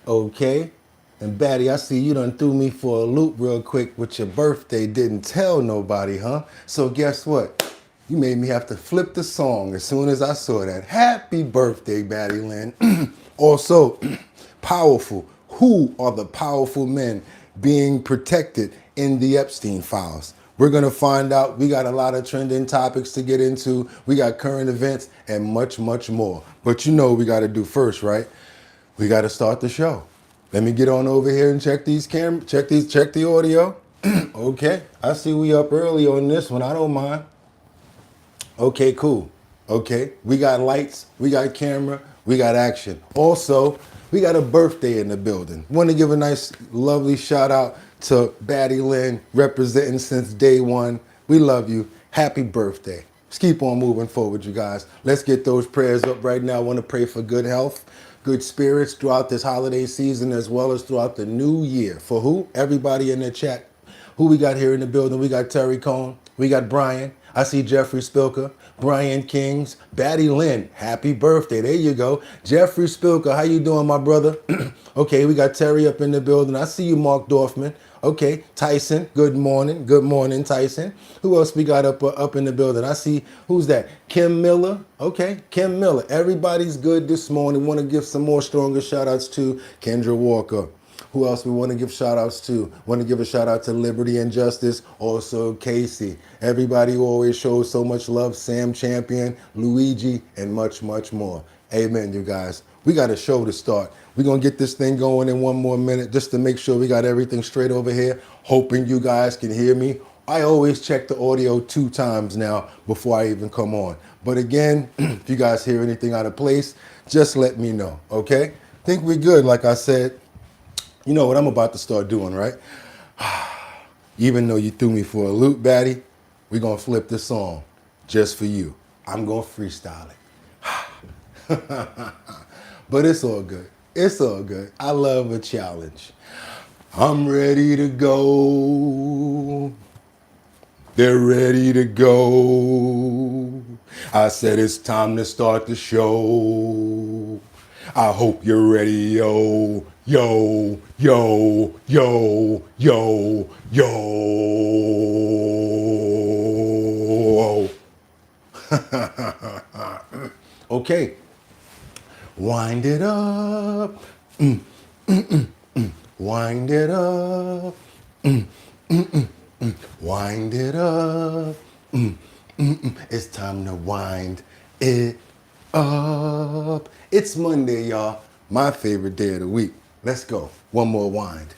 Okay. And Batty, I see you done threw me for a loop real quick with your birthday. Didn't tell nobody, huh? So guess what? You made me have to flip the song as soon as I saw that. Happy birthday, Batty Lynn. Also, powerful. Who are the powerful men being protected in the Epstein files? We're going to find out. We got a lot of trending topics to get into. We got current events and much, much more. But you know what we got to do first, right? We got to start the show. Let me get on over here and check these check the audio. Okay, I see we up early on this one. I don't mind. Okay, cool. Okay, we got lights, we got camera, we got action. Also, we got a birthday in the building. Want to give a nice, lovely shout out to Batty Lynn, representing since day one. We love you. Happy birthday. Let's keep on moving forward, you guys. Let's get those prayers up right now. I want to pray for good health, good spirits throughout this holiday season, as well as throughout the new year. For who? Everybody in the chat. Who we got here in the building? We got Terry Cohn. We got Brian. I see Jeffrey Spilker, Brian Kings, Batty Lynn. Happy birthday. There you go. Jeffrey Spilker, how you doing, my brother? Okay, we got Terry up in the building. I see you, Mark Dorfman. Okay, Tyson, good morning. Good morning, Tyson. Who else we got up in the building? I see, who's that? Kim Miller. Okay, Kim Miller. Everybody's good this morning. Want to give some more stronger shout outs to Kendra Walker. Who else we want to give shout outs to? Want to give a shout out to Liberty and Justice. Also Casey. Everybody who always shows so much love. Sam Champion, Luigi, and much, much more. Amen, you guys. We got a show to start. We're going to get this thing going in one more minute just to make sure we got everything straight over here. Hoping you guys can hear me. I always check the audio 2 times now before I even come on. But again, if you guys hear anything out of place, just let me know, okay? Think we're good, like I said. You know what I'm about to start doing, right? Even though you threw me for a loop, Batty, we're going to flip the song just for you. I'm going to freestyle it. But it's all good. It's all good. I love a challenge. I'm ready to go. They're ready to go. I said it's time to start the show. I hope you're ready, yo, yo, yo, yo, yo, yo. Okay, wind it up, wind it up, wind it up. It's time to wind it up. It's Monday, y'all. My favorite day of the week. Let's go. One more wind.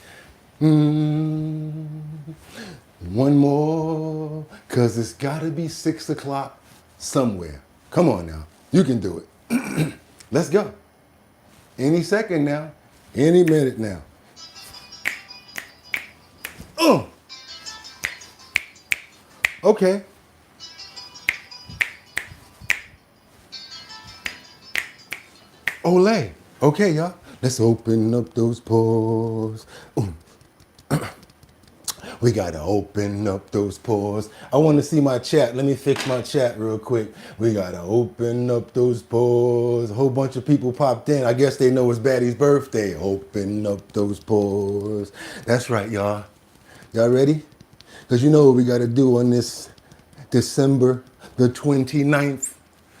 One more, cause it's gotta be 6 o'clock somewhere. Come on now. You can do it. Let's go. Any second now. Any minute now. Okay. Olay. Okay, y'all. Let's open up those pores. We gotta open up those pores. I want to see my chat. Let me fix my chat real quick. We gotta open up those pores. A whole bunch of people popped in. I guess they know it's Batty's birthday. Open up those pores. That's right, y'all. Y'all ready? Because you know what we gotta do on this December the 29th,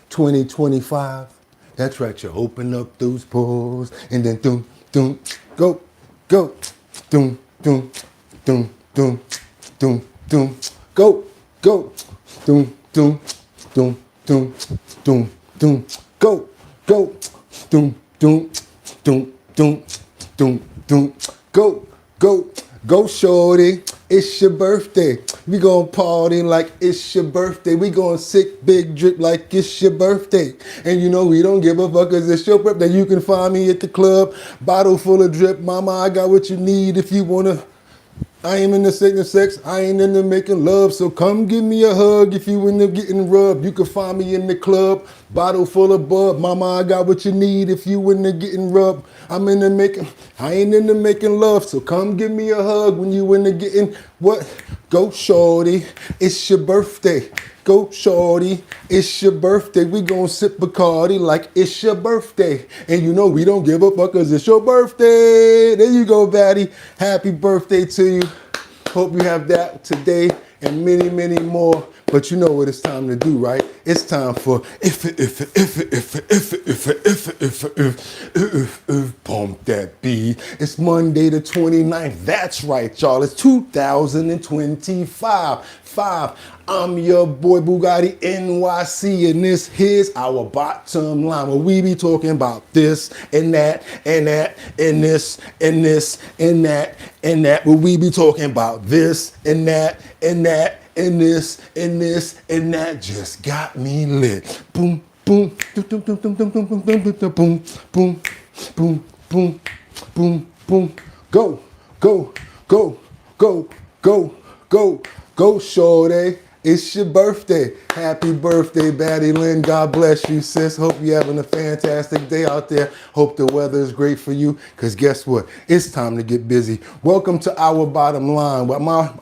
2025. That's right, you open up those pores and then doom, doom, go, go, doom, doom, doom, doom, doom, doom, go, go, doom, doom, doom, doom, doom, doom, go, go, doom, doom, doom, doom, doom, doom, go, go, go, shorty. It's your birthday. We gonna party like it's your birthday. We gonna sick big drip like it's your birthday. And you know we don't give a fuck cause it's your birthday. You can find me at the club, bottle full of drip. Mama, I got what you need if you wanna. I ain't into sex, I ain't into making love. So come give me a hug if you into getting rubbed. You can find me in the club, bottle full of bub. Mama, I got what you need if you into getting rubbed. I ain't into making love. So come give me a hug when you into getting what? Go shorty, it's your birthday. Go shorty, it's your birthday. We gon' sip Bacardi like it's your birthday. And you know we don't give a fuck cause it's your birthday. There you go, Batty. Happy birthday to you. Hope you have that today and many, many more. But you know what it's time to do, right? It's time for if pump that beat. It's Monday the 29th. That's right, y'all. It's 2025. I'm your boy Bugatti NYC, and this here's our bottom line where we be talking about this and that and that and this and this and that and that. Where we be talking about this and that and that and this and this and that. Just got me lit. Boom, boom, boom, boom, boom, boom, boom, boom, boom, boom, boom, boom, boom, boom, boom. Go, go, go, go, go, go, go, shorty. It's your birthday. Happy birthday, Batty Lynn. God bless you, sis. Hope you're having a fantastic day out there. Hope the weather is great for you, because guess what? It's time to get busy. Welcome to Our Bottom Line.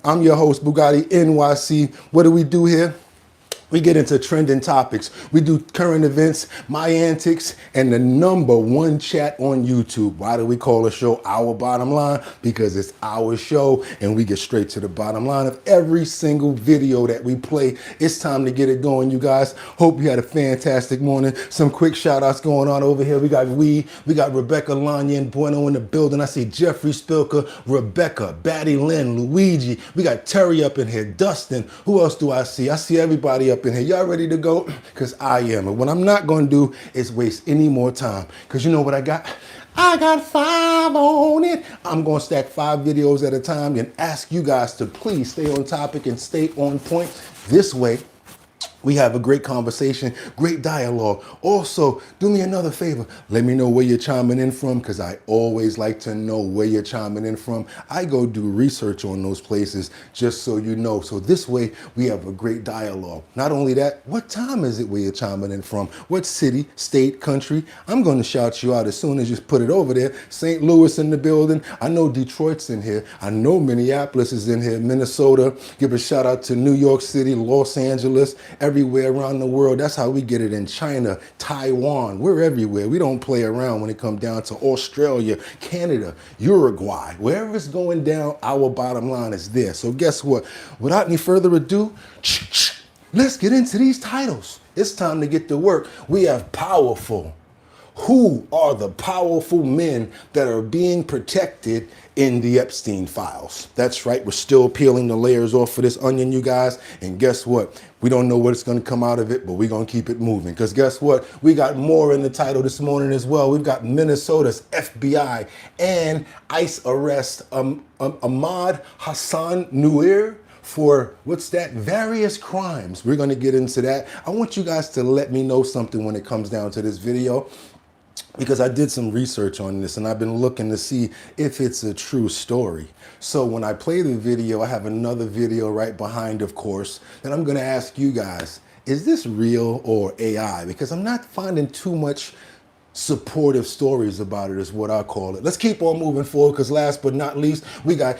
I'm your host, Bugatti NYC. What do we do here? We get into trending topics. We do current events, my antics, and the #1 chat on YouTube. Why do we call the show Our Bottom Line? Because it's our show and we get straight to the bottom line of every single video that we play. It's time to get it going, you guys. Hope you had a fantastic morning. Some quick shout outs going on over here. We got Rebecca Lanya and Bueno in the building. I see Jeffrey Spilker, Rebecca, Batty Lynn, Luigi. We got Terry up in here, Dustin. Who else do I see? I see everybody up in here. Y'all ready to go? Because I am. And what I'm not going to do is waste any more time. Because you know what I got? I got 5 on it. I'm going to stack 5 videos at a time and ask you guys to please stay on topic and stay on point. This way, we have a great conversation, great dialogue. Also, do me another favor. Let me know where you're chiming in from, because I always like to know where you're chiming in from. I go do research on those places just so you know. So this way, we have a great dialogue. Not only that, what time is it where you're chiming in from? What city, state, country? I'm going to shout you out as soon as you put it over there. St. Louis in the building. I know Detroit's in here. I know Minneapolis is in here. Minnesota. Give a shout out to New York City, Los Angeles, everywhere around the world. That's how we get it in China, Taiwan. We're everywhere. We don't play around when it comes down to Australia, Canada, Uruguay. Wherever it's going down, our bottom line is there. So guess what? Without any further ado, let's get into these titles. It's time to get to work. We have powerful. Who are the powerful men that are being protected in the Epstein files? That's right. We're still peeling the layers off of this onion, you guys. And guess what? We don't know what's going to come out of it, but we're going to keep it moving. Because guess what? We got more in the title this morning as well. We've got Minnesota's FBI and ICE arrest Ahmad Hassan Nuer for, what's that? Various crimes. We're going to get into that. I want you guys to let me know something when it comes down to this video, because I did some research on this and I've been looking to see if it's a true story. So when I play the video, I have another video right behind, of course, that I'm going to ask you guys, is this real or AI? Because I'm not finding too much supportive stories about it, is what I call it. Let's keep on moving forward, because last but not least, we got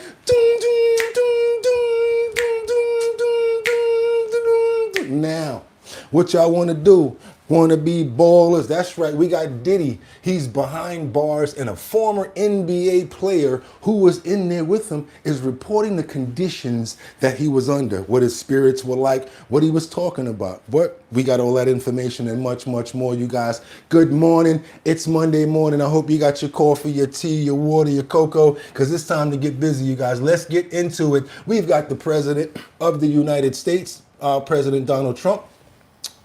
now. What y'all want to do? Want to be ballers? That's right. We got Diddy. He's behind bars, and a former NBA player who was in there with him is reporting the conditions that he was under, what his spirits were like, what he was talking about. But we got all that information and much, much more, you guys. Good morning. It's Monday morning. I hope you got your coffee, your tea, your water, your cocoa, because it's time to get busy, you guys. Let's get into it. We've got the President of the United States, President Donald Trump,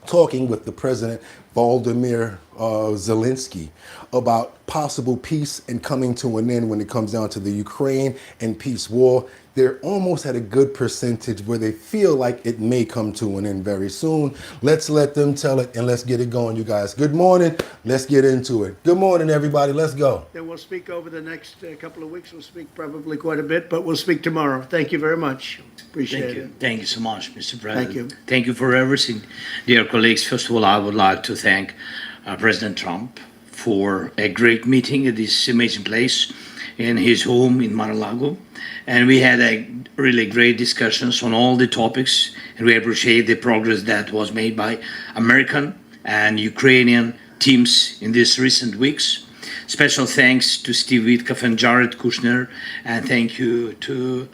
talking with the President Volodymyr Zelensky about possible peace and coming to an end when it comes down to the Ukraine and peace war. They're almost at a good percentage where they feel like it may come to an end very soon. Let's let them tell it, and let's get it going, you guys. Good morning. Let's get into it. Good morning, everybody. Let's go. Then we'll speak over the next couple of weeks. We'll speak probably quite a bit, but we'll speak tomorrow. Thank you very much. Appreciate it. Thank you so much, Mr. President. Thank you. Thank you for everything. Dear colleagues, first of all, I would like to thank President Trump for a great meeting at this amazing place in his home in Mar-a-Lago. and we had a really great discussions on all the topics, and we appreciate the progress that was made by American and Ukrainian teams in these recent weeks. Special thanks to Steve Witkoff and Jared Kushner, and thank you to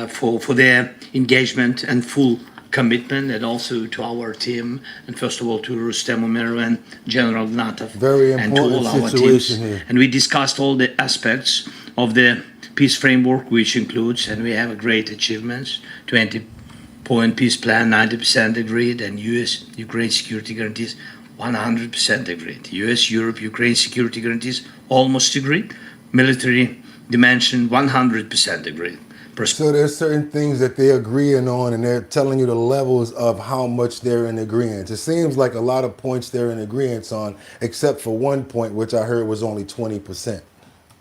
for their engagement and full commitment, and also to our team, and first of all to Rustem Umerov and General Gnatov, Very and to all important our situation teams. here. And we discussed all the aspects of the peace framework, which includes, and we have a great achievements, 20-point peace plan, 90% agreed, and US-Ukraine security guarantees, 100% agreed. US-Europe-Ukraine security guarantees, almost agreed. Military dimension, 100% agreed. So there's certain things that they're agreeing on, and they're telling you the levels of how much they're in agreement. It seems like a lot of points they're in agreement on, except for one point, which I heard was only 20%.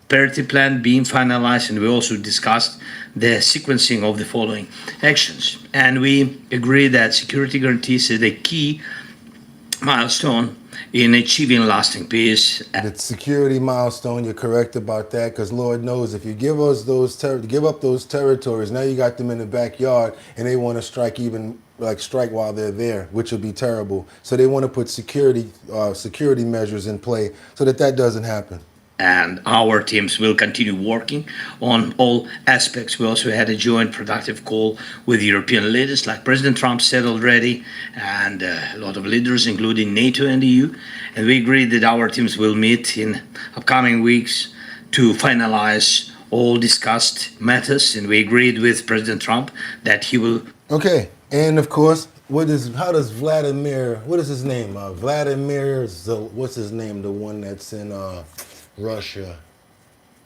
Parity plan being finalized, and we also discussed the sequencing of the following actions. And we agree that security guarantees is a key milestone in achieving lasting peace. The security milestone, you're correct about that, because Lord knows if you give us those give up those territories, now you got them in the backyard, and they want to strike strike while they're there, which would be terrible. So they want to put security measures in play so that doesn't happen. And our teams will continue working on all aspects. We also had a joint productive call with European leaders, like President Trump said already, and a lot of leaders, including NATO and the EU. And we agreed that our teams will meet in upcoming weeks to finalize all discussed matters. And we agreed with President Trump that he will. Okay, and of course, how does Vladimir, what is his name? Vladimir, what's his name? The one that's in Russia.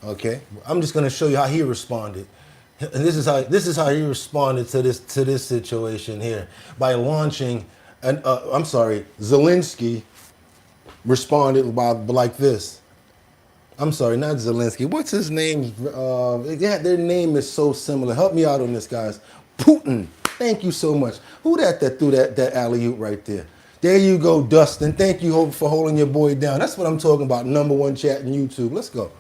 Okay, I'm just going to show you how he responded, and this is how he responded to this situation here by launching. Zelensky responded by like this. I'm sorry, not Zelensky. What's his name? Their name is so similar. Help me out on this, guys. Putin. Thank you so much. Who that threw that alley-oop right there? There you go, Dustin. Thank you for holding your boy down. That's what I'm talking about. #1 chat in YouTube. Let's go.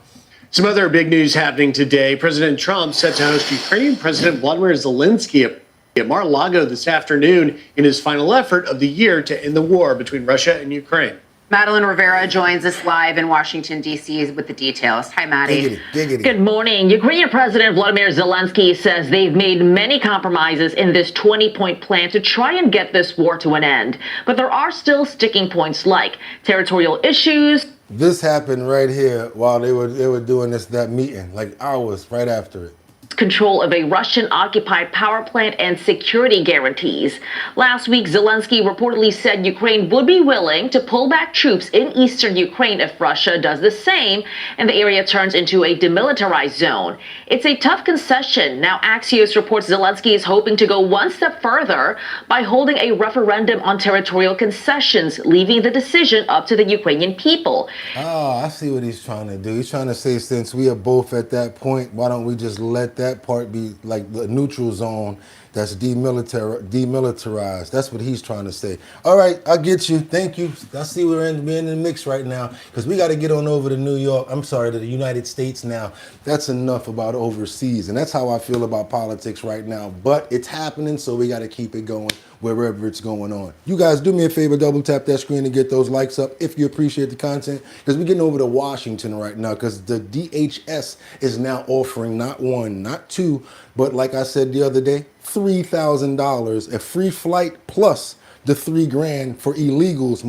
Some other big news happening today. President Trump set to host Ukrainian President Vladimir Zelensky at Mar-a-Lago this afternoon in his final effort of the year to end the war between Russia and Ukraine. Madeline Rivera joins us live in Washington, D.C. with the details. Hi, Maddie. Giggity. Good morning. Ukrainian President Vladimir Zelensky says they've made many compromises in this 20-point plan to try and get this war to an end. But there are still sticking points like territorial issues. This happened right here while they were doing that meeting, like hours right after it. Control of a Russian-occupied power plant and security guarantees. Last week, Zelensky reportedly said Ukraine would be willing to pull back troops in eastern Ukraine if Russia does the same and the area turns into a demilitarized zone. It's a tough concession. Now, Axios reports Zelensky is hoping to go one step further by holding a referendum on territorial concessions, leaving the decision up to the Ukrainian people. Oh, I see what he's trying to do. He's trying to say, since we are both at that point, why don't we just let that part be like the neutral zone that's demilitarized. That's what he's trying to say. All right, I get you. Thank you. I see we're in the mix right now because we got to get on over to New York. I'm sorry, to the United States now. That's enough about overseas. And that's how I feel about politics right now. But it's happening, so we got to keep it going wherever it's going on. You guys do me a favor, double tap that screen and get those likes up if you appreciate the content, because we're getting over to Washington right now because the DHS is now offering not one, not two, but like I said the other day, $3,000, a free flight plus the $3,000 for illegals,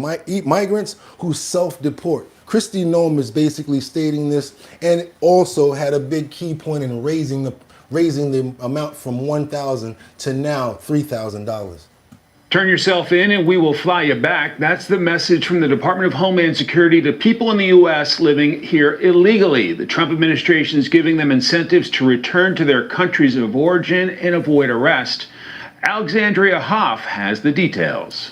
migrants who self-deport. Kristi Noem is basically stating this, and also had a big key point in raising the amount from $1,000 to now $3,000. Turn yourself in and we will fly you back. That's the message from the Department of Homeland Security to people in the U.S. living here illegally. The Trump administration is giving them incentives to return to their countries of origin and avoid arrest. Alexandria Hoff has the details.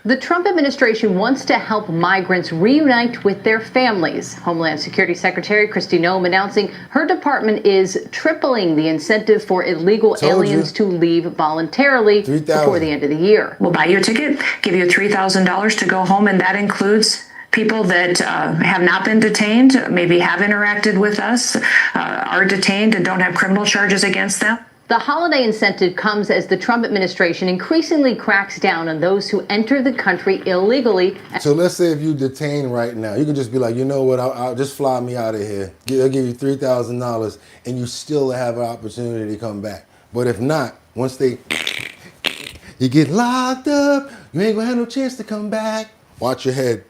The Trump administration wants to help migrants reunite with their families. Homeland Security Secretary Kristi Noem announcing her department is tripling the incentive for illegal aliens to leave voluntarily before the end of the year. We'll buy you a ticket, give you $3,000 to go home, and that includes people that have not been detained, maybe have interacted with us, are detained and don't have criminal charges against them. The holiday incentive comes as the Trump administration increasingly cracks down on those who enter the country illegally. So let's say if you detain right now, you can just be like, you know what, I'll just fly me out of here. I'll give you $3,000 and you still have an opportunity to come back. But if not, once you get locked up, you ain't gonna have no chance to come back. Watch your head.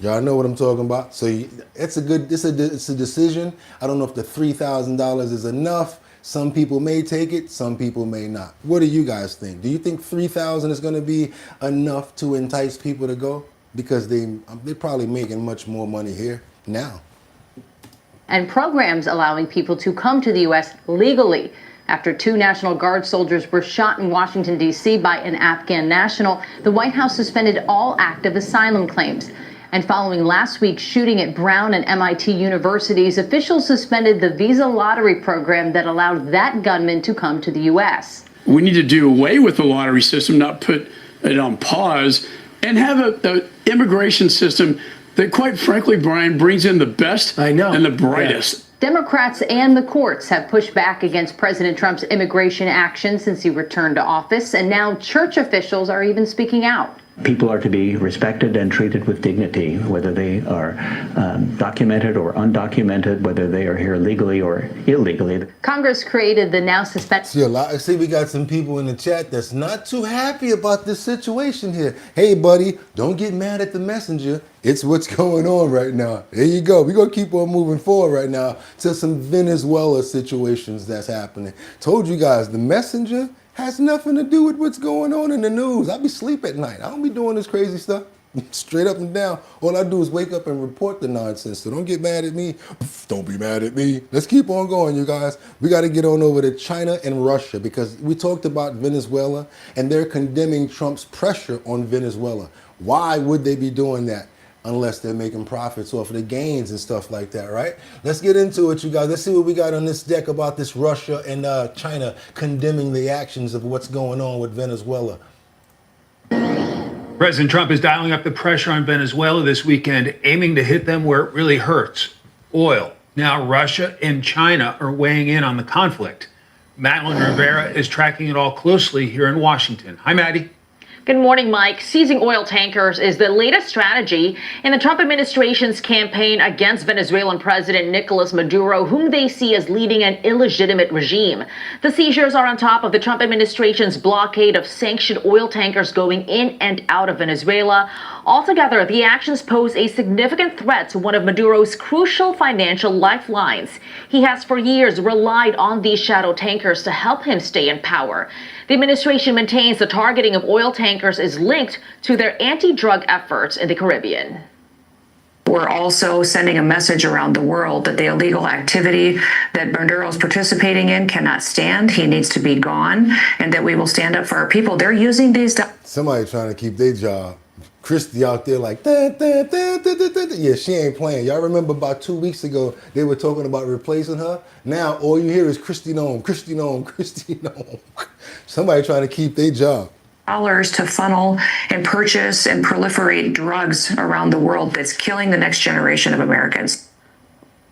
Y'all know what I'm talking about. So it's a decision. I don't know if the $3,000 is enough. Some people may take it, some people may not. What do you guys think? Do you think $3,000 is going to be enough to entice people to go? Because they're probably making much more money here now. And programs allowing people to come to the U.S. legally. After 2 National Guard soldiers were shot in Washington, D.C. by an Afghan national, the White House suspended all active asylum claims. And following last week's shooting at Brown and MIT universities, officials suspended the visa lottery program that allowed that gunman to come to the U.S. We need to do away with the lottery system, not put it on pause, and have an immigration system that, quite frankly, Brian, brings in the best and the brightest. Yeah. Democrats and the courts have pushed back against President Trump's immigration action since he returned to office, and now church officials are even speaking out. People are to be respected and treated with dignity, whether they are documented or undocumented, whether they are here legally or illegally. Congress created the now suspended. See, we got some people in the chat that's not too happy about this situation here. Hey, buddy, don't get mad at the messenger. It's what's going on right now. There you go. We're going to keep on moving forward right now to some Venezuela situations that's happening. Told you guys, the messenger has nothing to do with what's going on in the news. I be asleep at night. I don't be doing this crazy stuff. Straight up and down. All I do is wake up and report the nonsense. So don't get mad at me. Don't be mad at me. Let's keep on going, you guys. We got to get on over to China and Russia because we talked about Venezuela and they're condemning Trump's pressure on Venezuela. Why would they be doing that? Unless they're making profits off of the gains and stuff like that, right? Let's get into it, you guys. Let's see what we got on this deck about this Russia and China condemning the actions of what's going on with Venezuela. President Trump is dialing up the pressure on Venezuela this weekend, aiming to hit them where it really hurts, oil. Now Russia and China are weighing in on the conflict. Madeline Rivera is tracking it all closely here in Washington. Hi, Maddie. Good morning, Mike. Seizing oil tankers is the latest strategy in the Trump administration's campaign against Venezuelan President Nicolas Maduro, whom they see as leading an illegitimate regime. The seizures are on top of the Trump administration's blockade of sanctioned oil tankers going in and out of Venezuela. Altogether, the actions pose a significant threat to one of Maduro's crucial financial lifelines. He has for years relied on these shadow tankers to help him stay in power. The administration maintains the targeting of oil tankers is linked to their anti-drug efforts in the Caribbean. We're also sending a message around the world that the illegal activity that Maduro is participating in cannot stand. He needs to be gone, and that we will stand up for our people. They're using these. Somebody trying to keep their job. Christy out there like, yeah, she ain't playing. Y'all remember about 2 weeks ago, they were talking about replacing her? Now, all you hear is Christy Nome, Christy Nome, Christy Nome. Somebody trying to keep their job. Dollars to funnel and purchase and proliferate drugs around the world that's killing the next generation of Americans.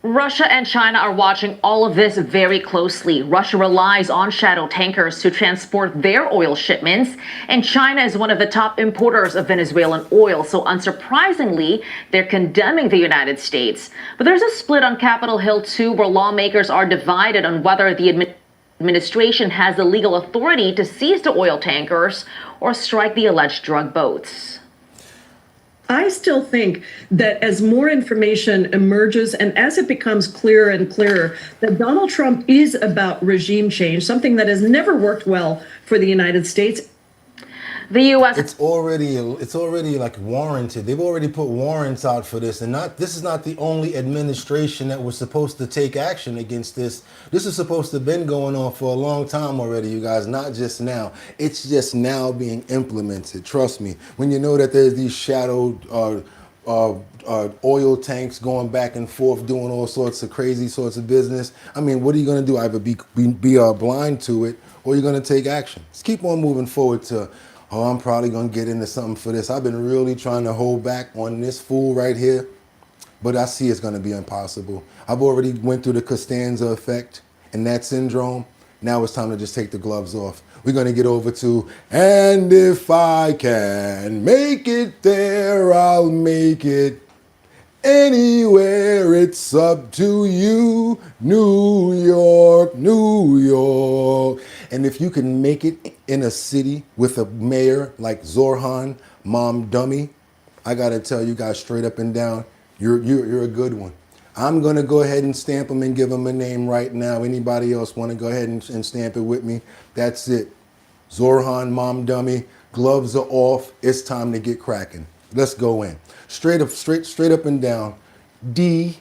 Russia and China are watching all of this very closely. Russia relies on shadow tankers to transport their oil shipments, and China is one of the top importers of Venezuelan oil. So unsurprisingly, they're condemning the United States. But there's a split on Capitol Hill, too, where lawmakers are divided on whether the administration has the legal authority to seize the oil tankers or strike the alleged drug boats. I still think that as more information emerges and as it becomes clearer and clearer that Donald Trump is about regime change, something that has never worked well for the United States. The U.S. It's already like warranted. They've already put warrants out for this, and this is not the only administration that was supposed to take action against this. This is supposed to have been going on for a long time already, you guys, not just now. It's just now being implemented. Trust me. When you know that there's these shadowed oil tanks going back and forth, doing all sorts of crazy sorts of business. I mean, what are you going to do? Either be blind to it, or you're going to take action. Let's keep on moving forward to oh, I'm probably going to get into something for this. I've been really trying to hold back on this fool right here, but I see it's going to be impossible. I've already went through the Costanza effect and that syndrome. Now it's time to just take the gloves off. We're going to get over to, and if I can make it there, I'll make it. Anywhere, it's up to you, New York, New York. And if you can make it in a city with a mayor like Zorhan Mamdani, I gotta tell you guys straight up and down, you're a good one. I'm gonna go ahead and stamp him and give him a name right now. Anybody else wanna go ahead and stamp it with me? That's it. Zorhan Mamdani, gloves are off. It's time to get cracking. Let's go in. Straight up and down. DEI.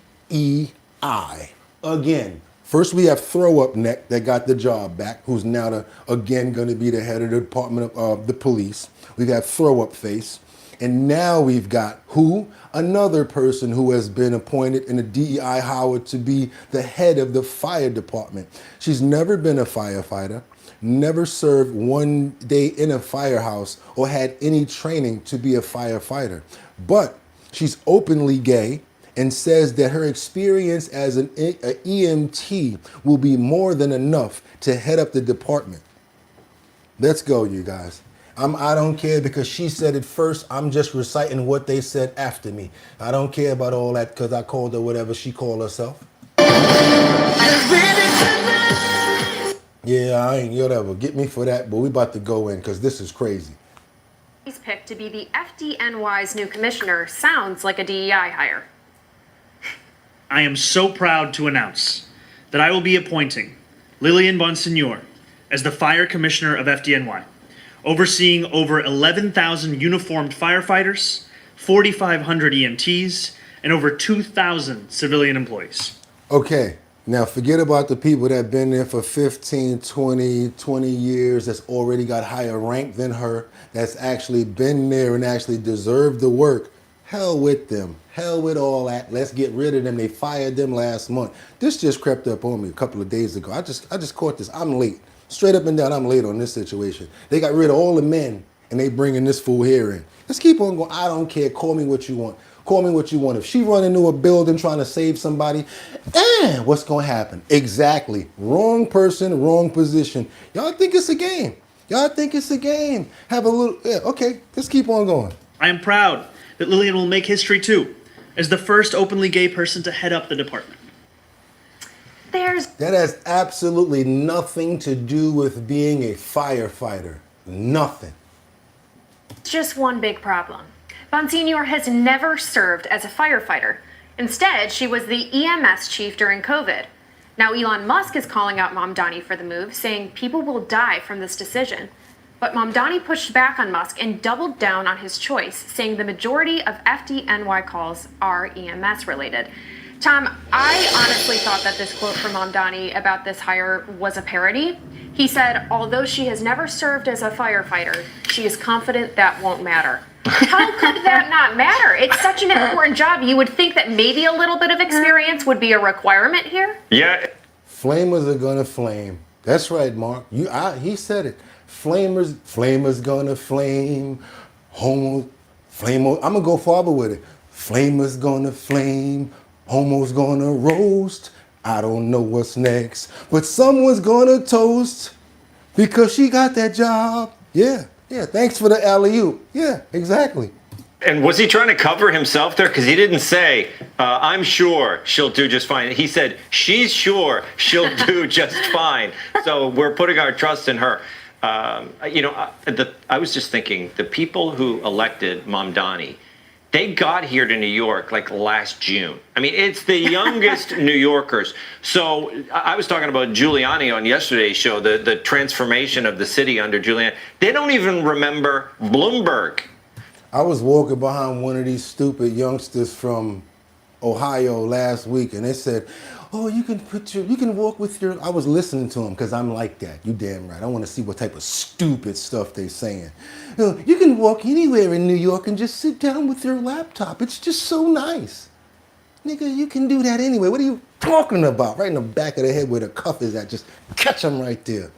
Again, first we have Throw Up Neck that got the job back, who's now again going to be the head of the Department of the Police. We got Throw Up Face. And now we've got who? Another person who has been appointed in the DEI Howard to be the head of the fire department. She's never been a firefighter, never served one day in a firehouse or had any training to be a firefighter. But she's openly gay and says that her experience as an EMT will be more than enough to head up the department. Let's go, you guys. I don't care because she said it first. I'm just reciting what they said after me. I don't care about all that because I called her whatever she called herself. Yeah, I ain't whatever. Get me for that, but we about to go in because this is crazy. He's picked to be the FDNY's new commissioner sounds like a DEI hire. I am so proud to announce that I will be appointing Lillian Bonsignor as the fire commissioner of FDNY, overseeing over 11,000 uniformed firefighters, 4,500 EMTs, and over 2,000 civilian employees. Okay, now forget about the people that have been there for 15, 20 years, that's already got higher rank than her, that's actually been there and actually deserved the work. Hell with them. Hell with all that. Let's get rid of them. They fired them last month. This just crept up on me a couple of days ago. I just caught this. I'm late. Straight up and down, I'm late on this situation. They got rid of all the men and they bringing this fool here in. Let's keep on going. I don't care. Call me what you want. Call me what you want. If she run into a building trying to save somebody, what's going to happen? Exactly. Wrong person, wrong position. Y'all think it's a game. Y'all think it's a game. Have a little, okay, let's keep on going. I am proud that Lillian will make history too, as the first openly gay person to head up the department. That has absolutely nothing to do with being a firefighter. Nothing. Just one big problem. Bonsignor has never served as a firefighter. Instead, she was the EMS chief during COVID. Now Elon Musk is calling out Mamdani for the move, saying people will die from this decision. But Mamdani pushed back on Musk and doubled down on his choice, saying the majority of FDNY calls are EMS related. Tom, I honestly thought that this quote from Mamdani about this hire was a parody. He said, although she has never served as a firefighter, she is confident that won't matter. How could that not matter? It's such an important job. You would think that maybe a little bit of experience would be a requirement here. Yeah. Flamers are gonna flame. That's right, Mark. He said it. Flamers gonna flame. I'm gonna go farther with it. Flamers gonna flame. Homo's gonna roast. I don't know what's next, but someone's gonna toast because she got that job. Yeah. Thanks for the alley-oop. Yeah, exactly. And was he trying to cover himself there? Because he didn't say, I'm sure she'll do just fine. He said, she's sure she'll do just fine. So we're putting our trust in her. I was just thinking, the people who elected Mamdani, they got here to New York like last June. I mean, it's the youngest New Yorkers. So I was talking about Giuliani on yesterday's show, the transformation of the city under Giuliani. They don't even remember Bloomberg. I was walking behind one of these stupid youngsters from Ohio last week, and they said, oh, you can walk with your, I was listening to them because I'm like that. You damn right. I want to see what type of stupid stuff they're saying. You can walk anywhere in New York and just sit down with your laptop. It's just so nice. Nigga, you can do that anyway. What are you talking about? Right in the back of the head where the cuff is at. Just catch them right there.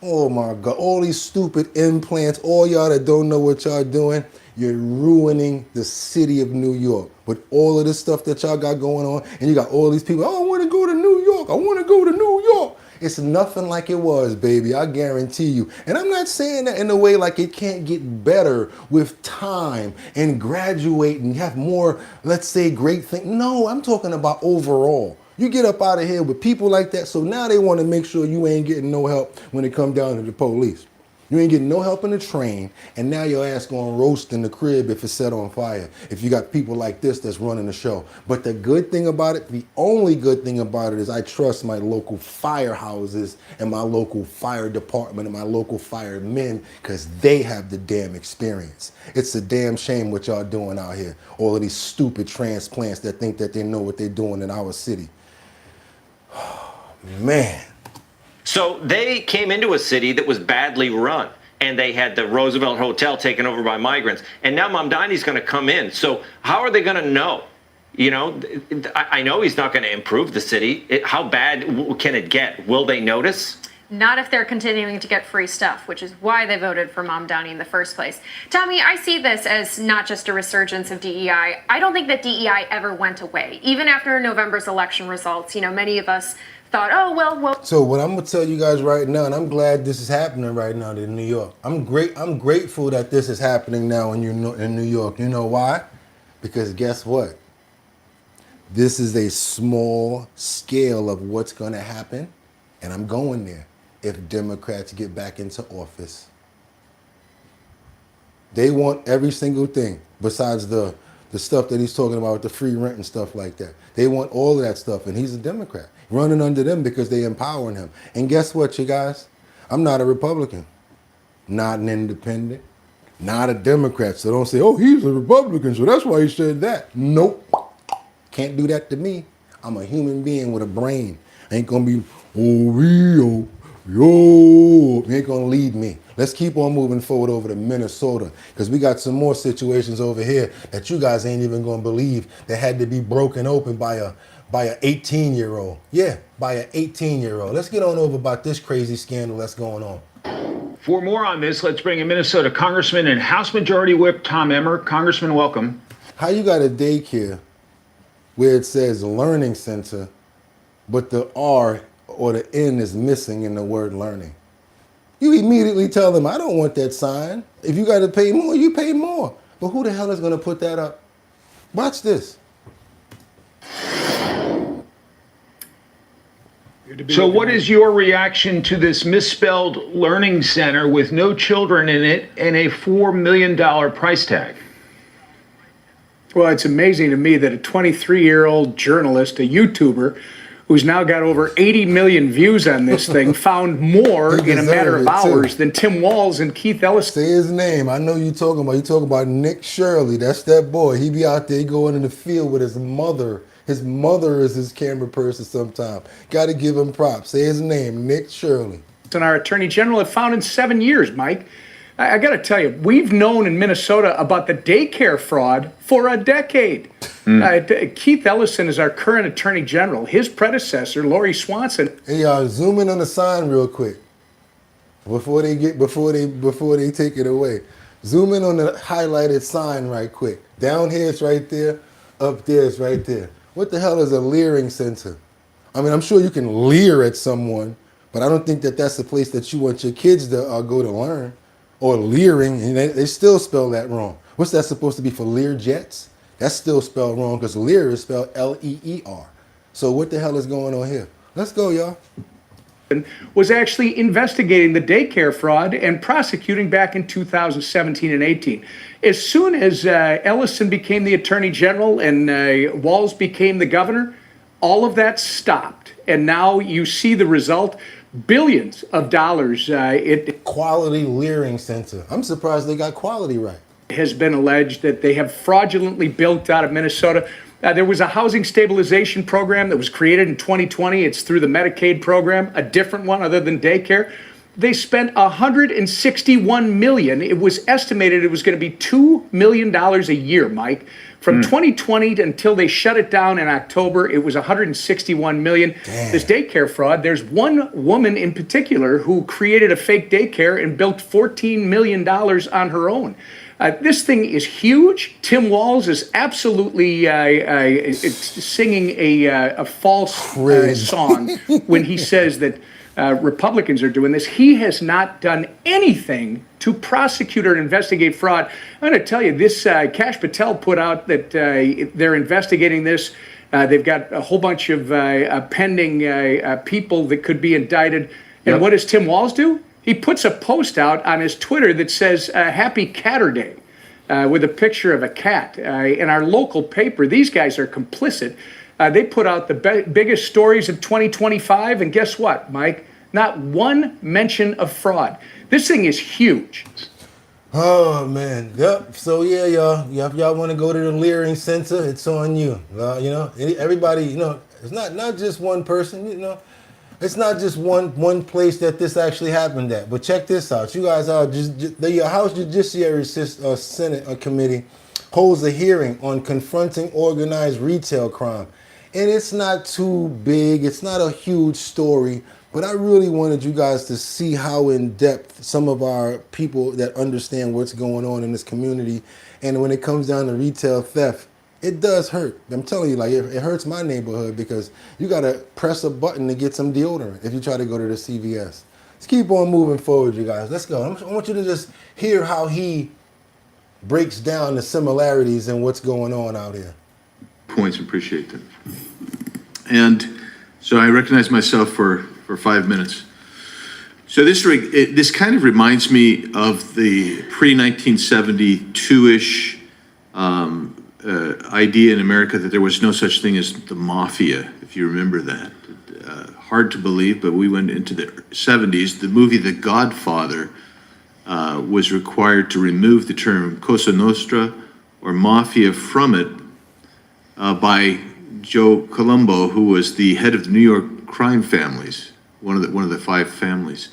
Oh my God, all these stupid implants, all y'all that don't know what y'all doing, you're ruining the city of New York with all of this stuff that y'all got going on. And you got all these people, oh, I want to go to New York. I want to go to New York. It's nothing like it was, baby. I guarantee you. And I'm not saying that in a way like it can't get better with time and graduate and have more, let's say, great things. No, I'm talking about overall. You get up out of here with people like that, so now they want to make sure you ain't getting no help when it come down to the police. You ain't getting no help in the train, and now your ass gonna roast in the crib if it's set on fire, if you got people like this that's running the show. But the good thing about it, the only good thing about it is I trust my local firehouses and my local fire department and my local firemen because they have the damn experience. It's a damn shame what y'all doing out here. All of these stupid transplants that think that they know what they're doing in our city. Man. So they came into a city that was badly run, and they had the Roosevelt Hotel taken over by migrants. And now Mamdani's going to come in. So how are they going to know? You know, I know he's not going to improve the city. How bad can it get? Will they notice? Not if they're continuing to get free stuff, which is why they voted for Mamdani in the first place. Tommy, I see this as not just a resurgence of DEI. I don't think that DEI ever went away. Even after November's election results, you know, many of us thought, oh, well. So what I'm gonna tell you guys right now, and I'm glad this is happening right now in New York. I'm grateful that this is happening now in New York. You know why? Because guess what? This is a small scale of what's gonna happen, and I'm going there if Democrats get back into office. They want every single thing besides the stuff that he's talking about with the free rent and stuff like that. They want all of that stuff, and he's a Democrat. Running under them because they empowering him. And guess what, you guys? I'm not a Republican, not an independent, not a Democrat. So don't say, oh, he's a Republican, so that's why he said that. Nope. Can't do that to me. I'm a human being with a brain. Ain't gonna be, oh, yo. You ain't gonna lead me. Let's keep on moving forward over to Minnesota because we got some more situations over here that you guys ain't even gonna believe that had to be broken open by an 18-year-old. Yeah, by an 18-year-old. Let's get on over about this crazy scandal that's going on. For more on this, let's bring in Minnesota Congressman and House Majority Whip Tom Emmer. Congressman, welcome. How you got a daycare where it says learning center, but the R or the N is missing in the word learning? You immediately tell them, I don't want that sign. If you got to pay more, you pay more. But who the hell is going to put that up? Watch this. So what is your reaction to this misspelled learning center with no children in it and a $4 million price tag? Well, it's amazing to me that a 23-year-old journalist, a YouTuber, who's now got over 80 million views on this thing, found more in a matter of hours than Tim Walz and Keith Ellis. Say his name. I know you talking about. You talking about Nick Shirley. That's that boy. He be out there going in the field with his mother. His mother is his camera person sometime. Got to give him props. Say his name, Nick Shirley. And our attorney general have found in 7 years, Mike. I got to tell you, we've known in Minnesota about the daycare fraud for a decade. Keith Ellison is our current attorney general. His predecessor, Lori Swanson. Hey, y'all, zoom in on the sign real quick before they take it away. Zoom in on the highlighted sign right quick. Down here it's right there. Up there it's right there. What the hell is a leering center? I mean, I'm sure you can leer at someone, but I don't think that that's the place that you want your kids to go to learn. Or leering, and they still spell that wrong. What's that supposed to be for Lear jets? That's still spelled wrong because Lear is spelled L-E-E-R. So what the hell is going on here? Let's go, y'all. Was actually investigating the daycare fraud and prosecuting back in 2017 and 18. As soon as Ellison became the attorney general and Walz became the governor, all of that stopped. And now you see the result. Billions of dollars. Quality Leering Center. I'm surprised they got quality right. Has been alleged that they have fraudulently built out of Minnesota. There was a housing stabilization program that was created in 2020. It's through the Medicaid program, a different one other than daycare. they spent $161 million. It was estimated it was going to be $2 million a year, Mike. From 2020 until they shut it down in October, it was $161 million. Damn. This daycare fraud, there's one woman in particular who created a fake daycare and built $14 million on her own. This thing is huge. Tim Walz is absolutely singing a false song when he says that Republicans are doing this. He has not done anything to prosecute or investigate fraud. I'm going to tell you, this Kash Patel put out that they're investigating this. They've got a whole bunch of pending people that could be indicted. And what does Tim Walz do? He puts a post out on his Twitter that says, Happy Catter Day, with a picture of a cat. In our local paper, these guys are complicit. They put out the biggest stories of 2025, and guess what, Mike? Not one mention of fraud. This thing is huge. Oh man, yep. So yeah, y'all. If y'all want to go to the Leering Center, it's on you. You know, everybody. You know, it's not just one person. You know, it's not just one place that this actually happened at. But check this out. You guys are the House Judiciary Senate Committee holds a hearing on confronting organized retail crime, and it's not too big. It's not a huge story. But I really wanted you guys to see how in depth some of our people that understand what's going on in this community. And when it comes down to retail theft, it does hurt. I'm telling you, like, it hurts my neighborhood because you got to press a button to get some deodorant if you try to go to the CVS. Let's keep on moving forward, you guys. Let's go. I want you to just hear how he breaks down the similarities in what's going on out here. Points, appreciate that. And so I recognize myself for 5 minutes. So this kind of reminds me of the pre-1972-ish idea in America that there was no such thing as the mafia, if you remember that. Hard to believe, but we went into the 70s. The movie The Godfather was required to remove the term Cosa Nostra or mafia from it by Joe Colombo, who was the head of the New York crime families, one of the 5 families.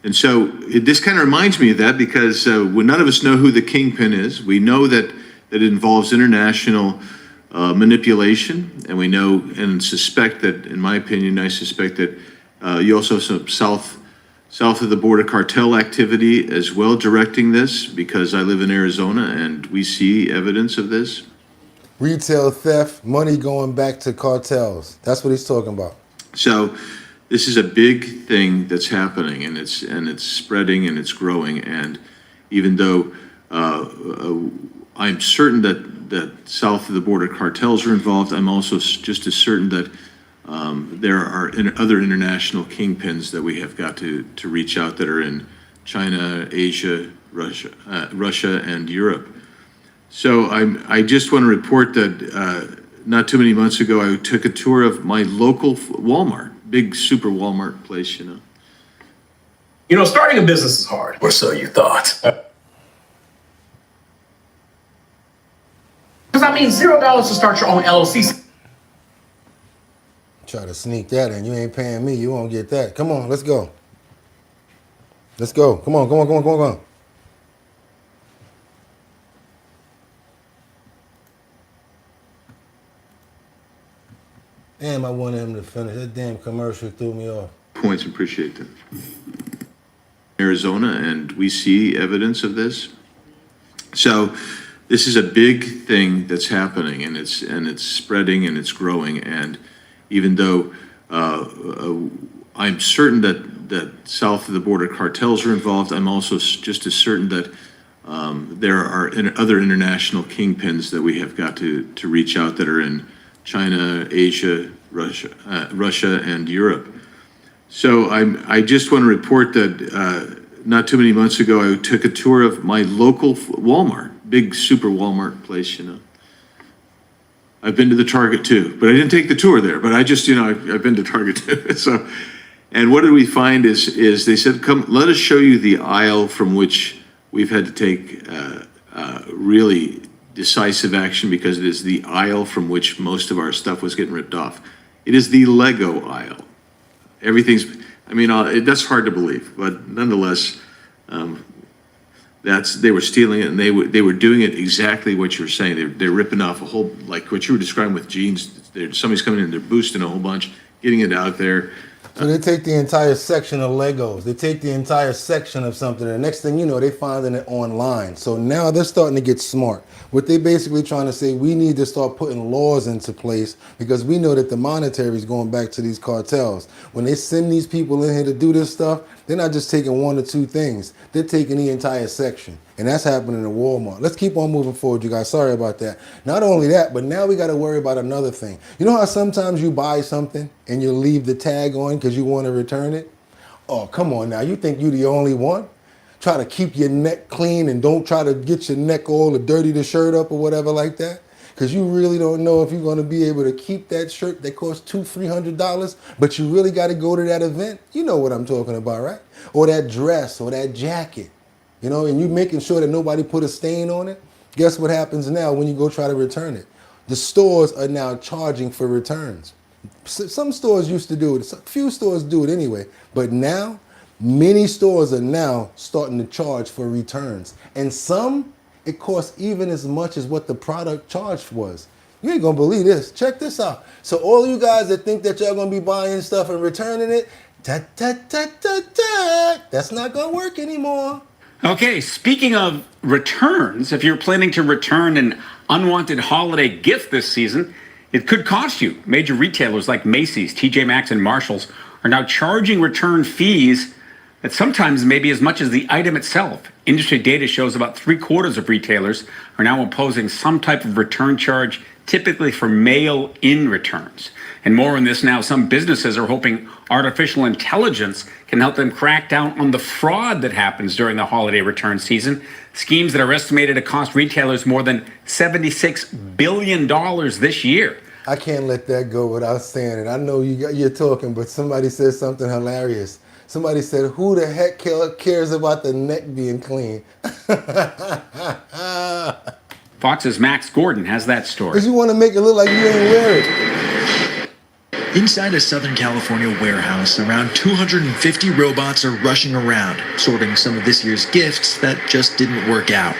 And so this kind of reminds me of that because when none of us know who the kingpin is, we know that it involves international manipulation, and we know and suspect that, in my opinion, I suspect that you also have some south of the border cartel activity as well directing this, because I live in Arizona and we see evidence of this. Retail theft, money going back to cartels. That's what he's talking about. So this is a big thing that's happening, and it's spreading and it's growing. And even though I'm certain that south of the border cartels are involved, I'm also just as certain that there are other international kingpins that we have got to reach out that are in China, Asia, Russia, and Europe. So I just want to report that not too many months ago, I took a tour of my local Walmart, big super Walmart place, you know. You know, starting a business is hard, or so you thought. Because I mean, $0 to start your own LLC. Try to sneak that in. You ain't paying me. You won't get that. Come on, let's go. Let's go. Come on, come on, come on, come on, come on. Damn, I wanted him to finish. That damn commercial threw me off. Points, appreciate that. Arizona, and we see evidence of this. So this is a big thing that's happening, and it's spreading and it's growing. And even though I'm certain that south of the border cartels are involved, I'm also just as certain that there are other international kingpins that we have got to reach out that are in China, Asia, Russia, and Europe. So I just want to report that not too many months ago, I took a tour of my local Walmart, big super Walmart place, you know. I've been to the Target too, but I didn't take the tour there. But I just, you know, I've been to Target too. So, and what did we find is they said, come, let us show you the aisle from which we've had to take really decisive action, because it is the aisle from which most of our stuff was getting ripped off. It is the Lego aisle. Everything's I mean, that's hard to believe, but nonetheless, they were stealing it, and they were doing it exactly what you're saying. They're ripping off a whole, like what you were describing with jeans. Somebody's coming in, they're boosting a whole bunch, getting it out there. So they take the entire section of Legos. They take the entire section of something, and the next thing you know, they finding it online. So now they're starting to get smart. What they basically trying to say, we need to start putting laws into place because we know that the monetary is going back to these cartels. When they send these people in here to do this stuff, they're not just taking one or two things. They're taking the entire section. And that's happening in Walmart. Let's keep on moving forward, you guys. Sorry about that. Not only that, but now we got to worry about another thing. You know how sometimes you buy something and you leave the tag on because you want to return it? Oh, come on now. You think you're the only one? Try to keep your neck clean and don't try to get your neck all dirty the shirt up or whatever like that. Because you really don't know if you're going to be able to keep that shirt that costs $200-$300, but you really got to go to that event. You know what I'm talking about, right? Or that dress or that jacket. You know, and you making sure that nobody put a stain on it. Guess what happens now when you go try to return it? The stores are now charging for returns. Some stores used to do it. A few stores do it anyway. But now, many stores are now starting to charge for returns. And some, it costs even as much as what the product charged was. You ain't gonna believe this. Check this out. So all you guys that think that y'all gonna be buying stuff and returning it, that's not gonna work anymore. Okay, speaking of returns, if you're planning to return an unwanted holiday gift this season, it could cost you. Major retailers like Macy's, TJ Maxx, and Marshalls are now charging return fees that sometimes may be as much as the item itself. Industry data shows about 3/4 of retailers are now imposing some type of return charge, typically for mail-in returns. And more on this now, some businesses are hoping artificial intelligence can help them crack down on the fraud that happens during the holiday return season. Schemes that are estimated to cost retailers more than $76 billion this year. I can't let that go without saying it. I know you're talking, but somebody said something hilarious. Somebody said, who the heck cares about the neck being clean? Fox's Max Gordon has that story. Because you want to make it look like you ain't wear it. Inside a Southern California warehouse, around 250 robots are rushing around, sorting some of this year's gifts that just didn't work out.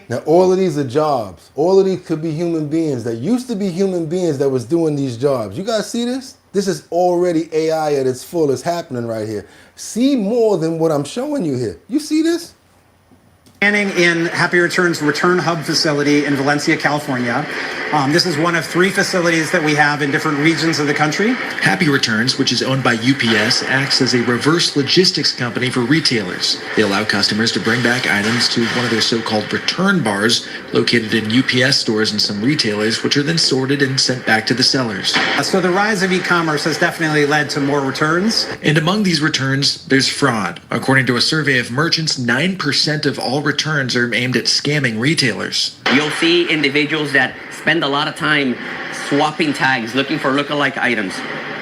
Now, all of these are jobs. All of these could be human beings that used to be human beings that was doing these jobs. You guys see this? This is already AI at its fullest happening right here. See more than what I'm showing you here. You see this? Standing in Happy Returns Return Hub facility in Valencia, California. This is one of 3 facilities that we have in different regions of the country. Happy Returns, which is owned by UPS, acts as a reverse logistics company for retailers. They allow customers to bring back items to one of their so-called return bars located in UPS stores and some retailers, which are then sorted and sent back to the sellers. So the rise of e-commerce has definitely led to more returns. And among these returns, there's fraud. According to a survey of merchants, 9% of all returns are aimed at scamming retailers. You'll see individuals that spend a lot of time swapping tags, looking for lookalike items.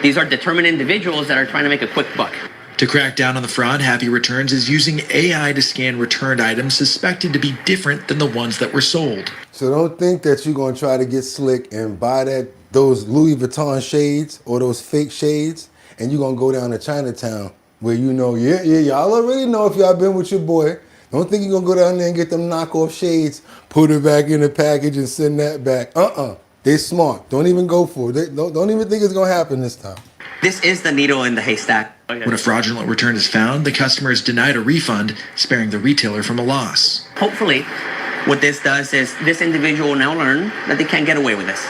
These are determined individuals that are trying to make a quick buck. To crack down on the fraud, Happy Returns is using AI to scan returned items suspected to be different than the ones that were sold. So don't think that you're going to try to get slick and buy those Louis Vuitton shades or those fake shades, and you're going to go down to Chinatown where you know, y'all already know if y'all been with your boy. Don't think you're going to go down there and get them knockoff shades, put it back in the package and send that back. They smart. Don't even go for it. Don't even think it's going to happen this time. This is the needle in the haystack. When a fraudulent return is found, the customer is denied a refund, sparing the retailer from a loss. Hopefully, what this does is this individual will now learn that they can't get away with this.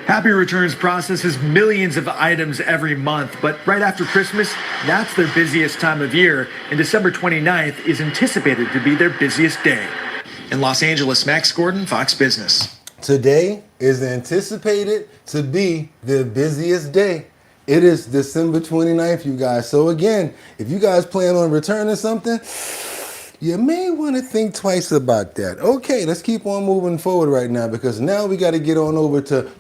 Happy Returns processes millions of items every month, but right after Christmas, that's their busiest time of year, and December 29th is anticipated to be their busiest day. In Los Angeles, Max Gordon, Fox Business. Today is anticipated to be the busiest day. It is December 29th, you guys. So again, if you guys plan on returning something, you may want to think twice about that. Okay, let's keep on moving forward right now because now we got to get on over to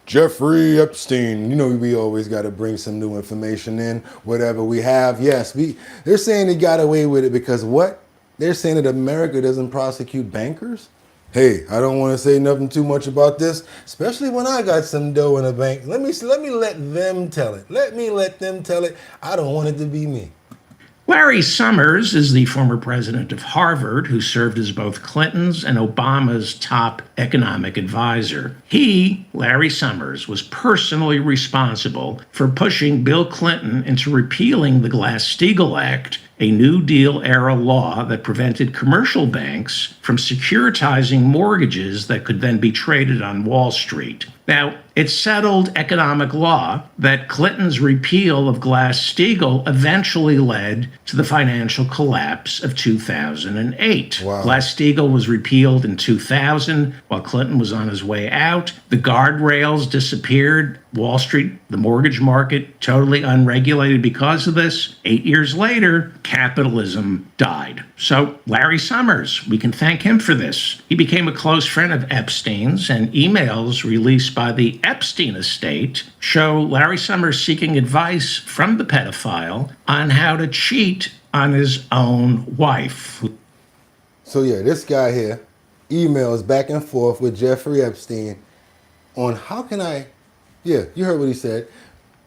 Jeffrey Epstein. You know we always got to bring some new information in, whatever we have. Yes, they're saying he got away with it because what? They're saying that America doesn't prosecute bankers? Hey, I don't want to say nothing too much about this, especially when I got some dough in the bank. Let me let them tell it. Let me let them tell it. I don't want it to be me. Larry Summers is the former president of Harvard who served as both Clinton's and Obama's top economic advisor. He, Larry Summers, was personally responsible for pushing Bill Clinton into repealing the Glass-Steagall Act, a New Deal era law that prevented commercial banks from securitizing mortgages that could then be traded on Wall Street. Now, it's settled economic law that Clinton's repeal of Glass-Steagall eventually led to the financial collapse of 2008. Wow. Glass-Steagall was repealed in 2000 while Clinton was on his way out. The guardrails disappeared. Wall Street, the mortgage market, totally unregulated because of this. 8 years later, capitalism died. So Larry Summers, we can thank him for this. He became a close friend of Epstein's, and emails released by the Epstein estate show Larry Summers seeking advice from the pedophile on how to cheat on his own wife. So yeah, this guy here emails back and forth with Jeffrey Epstein on how can I, yeah, you heard what he said.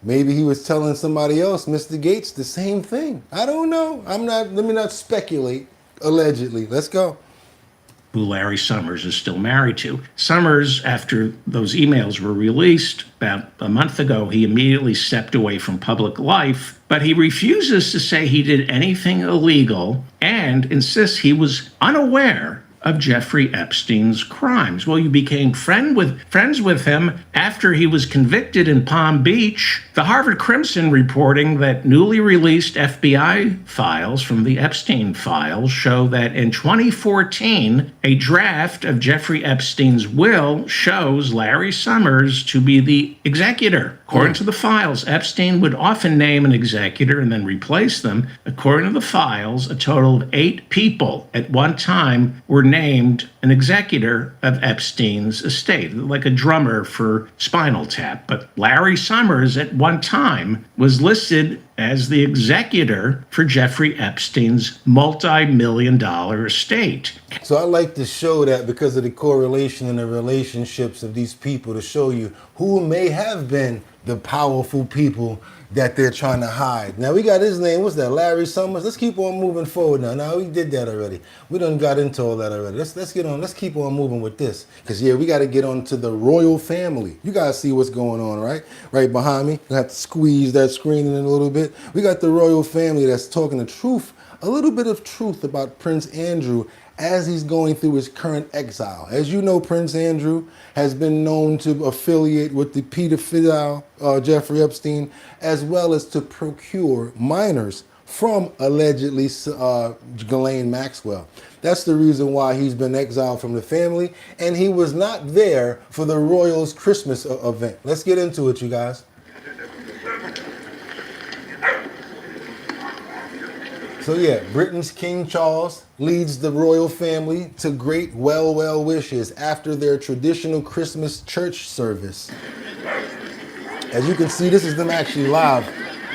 Maybe he was telling somebody else, Mr. Gates, the same thing. I don't know. Let me not speculate. Allegedly. Let's go. Who Larry Summers is still married to. Summers, after those emails were released about a month ago, he immediately stepped away from public life, but he refuses to say he did anything illegal and insists he was unaware of Jeffrey Epstein's crimes. Well, you became friends with him after he was convicted in Palm Beach. The Harvard Crimson reporting that newly released FBI files from the Epstein files show that in 2014, a draft of Jeffrey Epstein's will shows Larry Summers to be the executor. According to the files, Epstein would often name an executor and then replace them. According to the files, a total of 8 people at one time were named an executor of Epstein's estate, like a drummer for Spinal Tap. But Larry Summers at one time was listed as the executor for Jeffrey Epstein's multi-million-dollar estate. So I like to show that because of the correlation in the relationships of these people, to show you who may have been the powerful people that they're trying to hide. Now we got his name, what's that, Larry Summers? Let's keep on moving forward now. Now we did that already. We done got into all that already. Let's get on, let's keep on moving with this. Cause yeah, we gotta get on to the royal family. You guys see what's going on, right? Right behind me. I have to squeeze that screen in a little bit. We got the royal family that's talking the truth, a little bit of truth about Prince Andrew as he's going through his current exile. As you know, Prince Andrew has been known to affiliate with the pedophile Jeffrey Epstein, as well as to procure minors from allegedly Ghislaine Maxwell. That's the reason why he's been exiled from the family, and he was not there for the royals' Christmas event. Let's get into it, you guys. So yeah, Britain's King Charles leads the royal family to great well wishes after their traditional Christmas church service. As you can see, this is them actually live.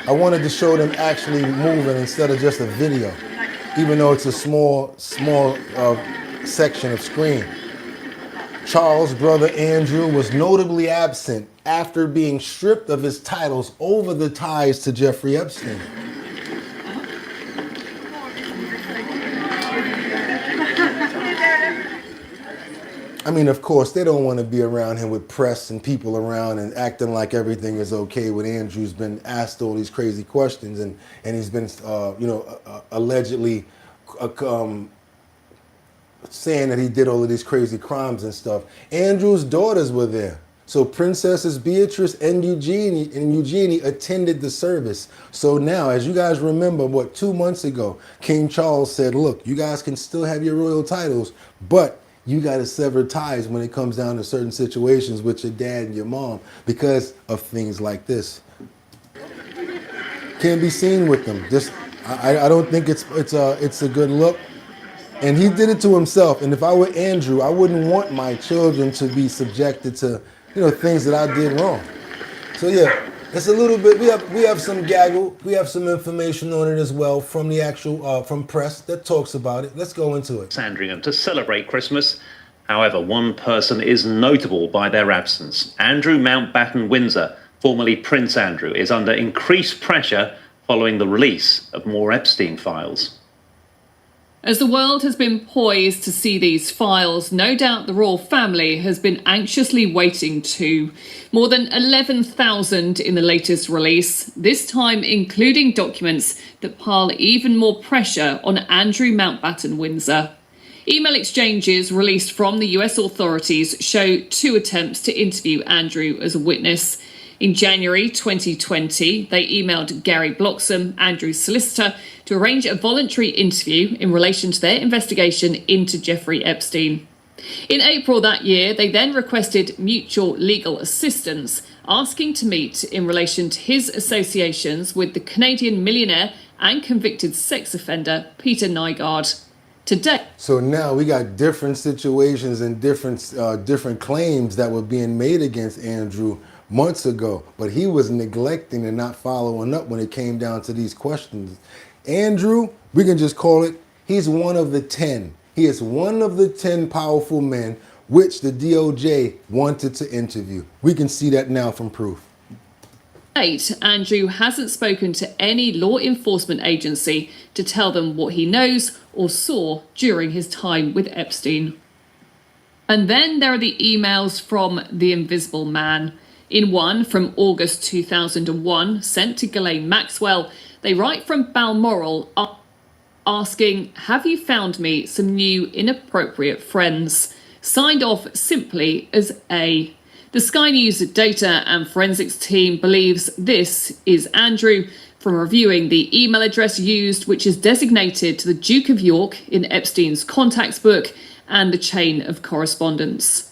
I wanted to show them actually moving instead of just a video, even though it's a small section of screen. Charles' brother Andrew was notably absent after being stripped of his titles over the ties to Jeffrey Epstein. I mean, of course, they don't want to be around him with press and people around and acting like everything is okay when Andrew's been asked all these crazy questions and he's been, allegedly saying that he did all of these crazy crimes and stuff. Andrew's daughters were there. So Princesses Beatrice and Eugenie attended the service. So now, as you guys remember, 2 months ago, King Charles said, look, you guys can still have your royal titles, but you got to sever ties when it comes down to certain situations with your dad and your mom because of things like this. Can't be seen with them. I don't think it's a good look. And he did it to himself. And if I were Andrew, I wouldn't want my children to be subjected to things that I did wrong. So yeah, it's a little bit. We have some gaggle. We have some information on it as well from the actual from press that talks about it. Let's go into it. Sandringham to celebrate Christmas. However, one person is notable by their absence. Andrew Mountbatten Windsor, formerly Prince Andrew, is under increased pressure following the release of more Epstein files. As the world has been poised to see these files, no doubt the royal family has been anxiously waiting too. More than 11,000 in the latest release, this time including documents that pile even more pressure on Andrew Mountbatten Windsor. Email exchanges released from the US authorities show 2 attempts to interview Andrew as a witness. In January 2020, they emailed Gary Bloxham, Andrew's solicitor, to arrange a voluntary interview in relation to their investigation into Jeffrey Epstein. In April that year, they then requested mutual legal assistance, asking to meet in relation to his associations with the Canadian millionaire and convicted sex offender Peter Nygard. Today. So now we got different situations and different claims that were being made against Andrew months ago, but he was neglecting and not following up when it came down to these questions. Andrew, we can just call it, he's one of the 10. He is one of the 10 powerful men which the DOJ wanted to interview. We can see that now from proof. Andrew hasn't spoken to any law enforcement agency to tell them what he knows or saw during his time with Epstein. And then there are the emails from the Invisible Man. In one from August 2001, sent to Ghislaine Maxwell, they write from Balmoral asking, "Have you found me some new inappropriate friends?" Signed off simply as A. The Sky News data and forensics team believes this is Andrew from reviewing the email address used, which is designated to the Duke of York in Epstein's contacts book and a chain of correspondence.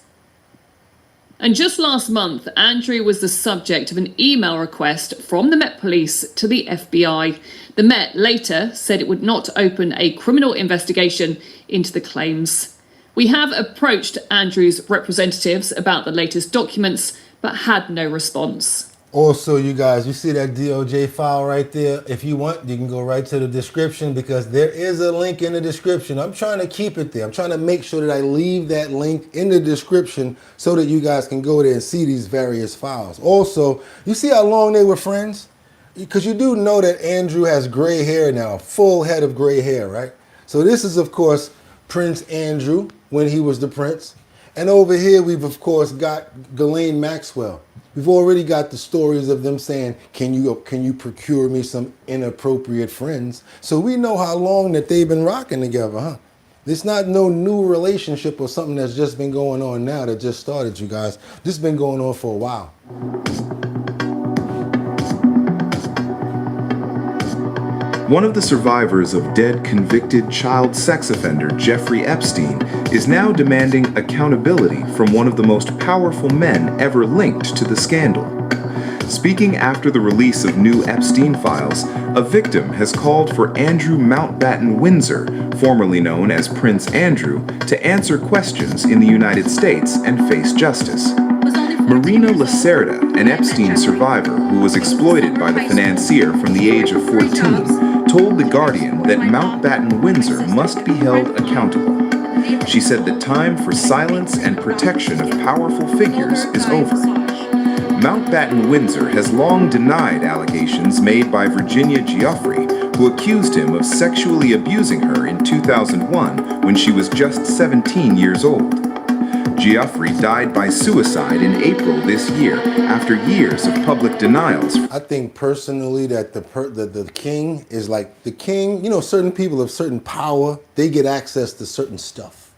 And just last month, Andrew was the subject of an email request from the Met Police to the FBI. The Met later said it would not open a criminal investigation into the claims. We have approached Andrew's representatives about the latest documents, but had no response. Also, you guys, you see that DOJ file right there? If you want, you can go right to the description because there is a link in the description. I'm trying to keep it there. I'm trying to make sure that I leave that link in the description so that you guys can go there and see these various files. Also, you see how long they were friends? Because you do know that Andrew has gray hair now, full head of gray hair, right? So this is, of course, Prince Andrew when he was the prince. And over here, we've, of course, got Ghislaine Maxwell. We've already got the stories of them saying, can you procure me some inappropriate friends? So we know how long that they've been rocking together, huh? It's not no new relationship or something that's just been going on now that just started, you guys. This has been going on for a while. One of the survivors of dead convicted child sex offender Jeffrey Epstein is now demanding accountability from one of the most powerful men ever linked to the scandal. Speaking after the release of new Epstein files, a victim has called for Andrew Mountbatten Windsor, formerly known as Prince Andrew, to answer questions in the United States and face justice. Marina Lacerda, an Epstein survivor who was exploited by the financier from the age of 14, told The Guardian that Mountbatten Windsor must be held accountable. She said the time for silence and protection of powerful figures is over. Mountbatten Windsor has long denied allegations made by Virginia Giuffre, who accused him of sexually abusing her in 2001 when she was just 17 years old. Giuffre died by suicide in April this year after years of public denials. I think personally that the king is like the king. You know, certain people of certain power, they get access to certain stuff.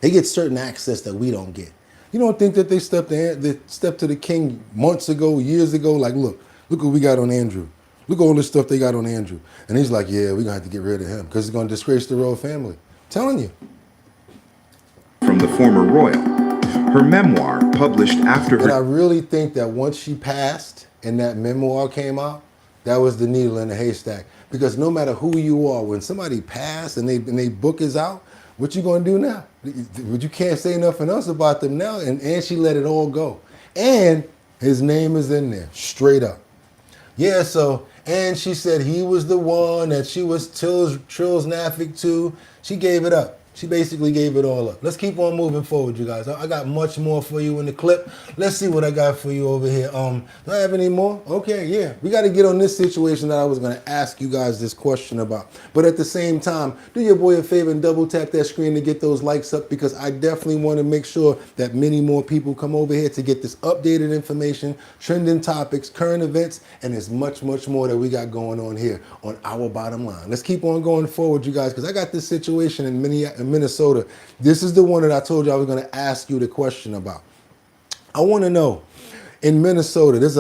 They get certain access that we don't get. You don't think that they stepped to the king months ago, years ago, like, look what we got on Andrew. Look at all this stuff they got on Andrew. And he's like, yeah, we're going to have to get rid of him because it's going to disgrace the royal family. I'm telling you. From the former royal. Her memoir, published after her... But I really think that once she passed and that memoir came out, that was the needle in the haystack. Because no matter who you are, when somebody passed and they book is out, what you going to do now? You can't say nothing else about them now. And she let it all go. And his name is in there, straight up. Yeah, so, and she said he was the one that she was Trill's Naffic to. She gave it up. She basically gave it all up. Let's keep on moving forward, you guys. I got much more for you in the clip. Let's see what I got for you over here. Do I have any more? Okay, yeah. We got to get on this situation that I was going to ask you guys this question about. But at the same time, do your boy a favor and double tap that screen to get those likes up, because I definitely want to make sure that many more people come over here to get this updated information, trending topics, current events, and there's much, much more that we got going on here on Our Bottom Line. Let's keep on going forward, you guys, because I got this situation in Minnesota. This is the one that I told you I was going to ask you the question about. I want to know, in Minnesota, there's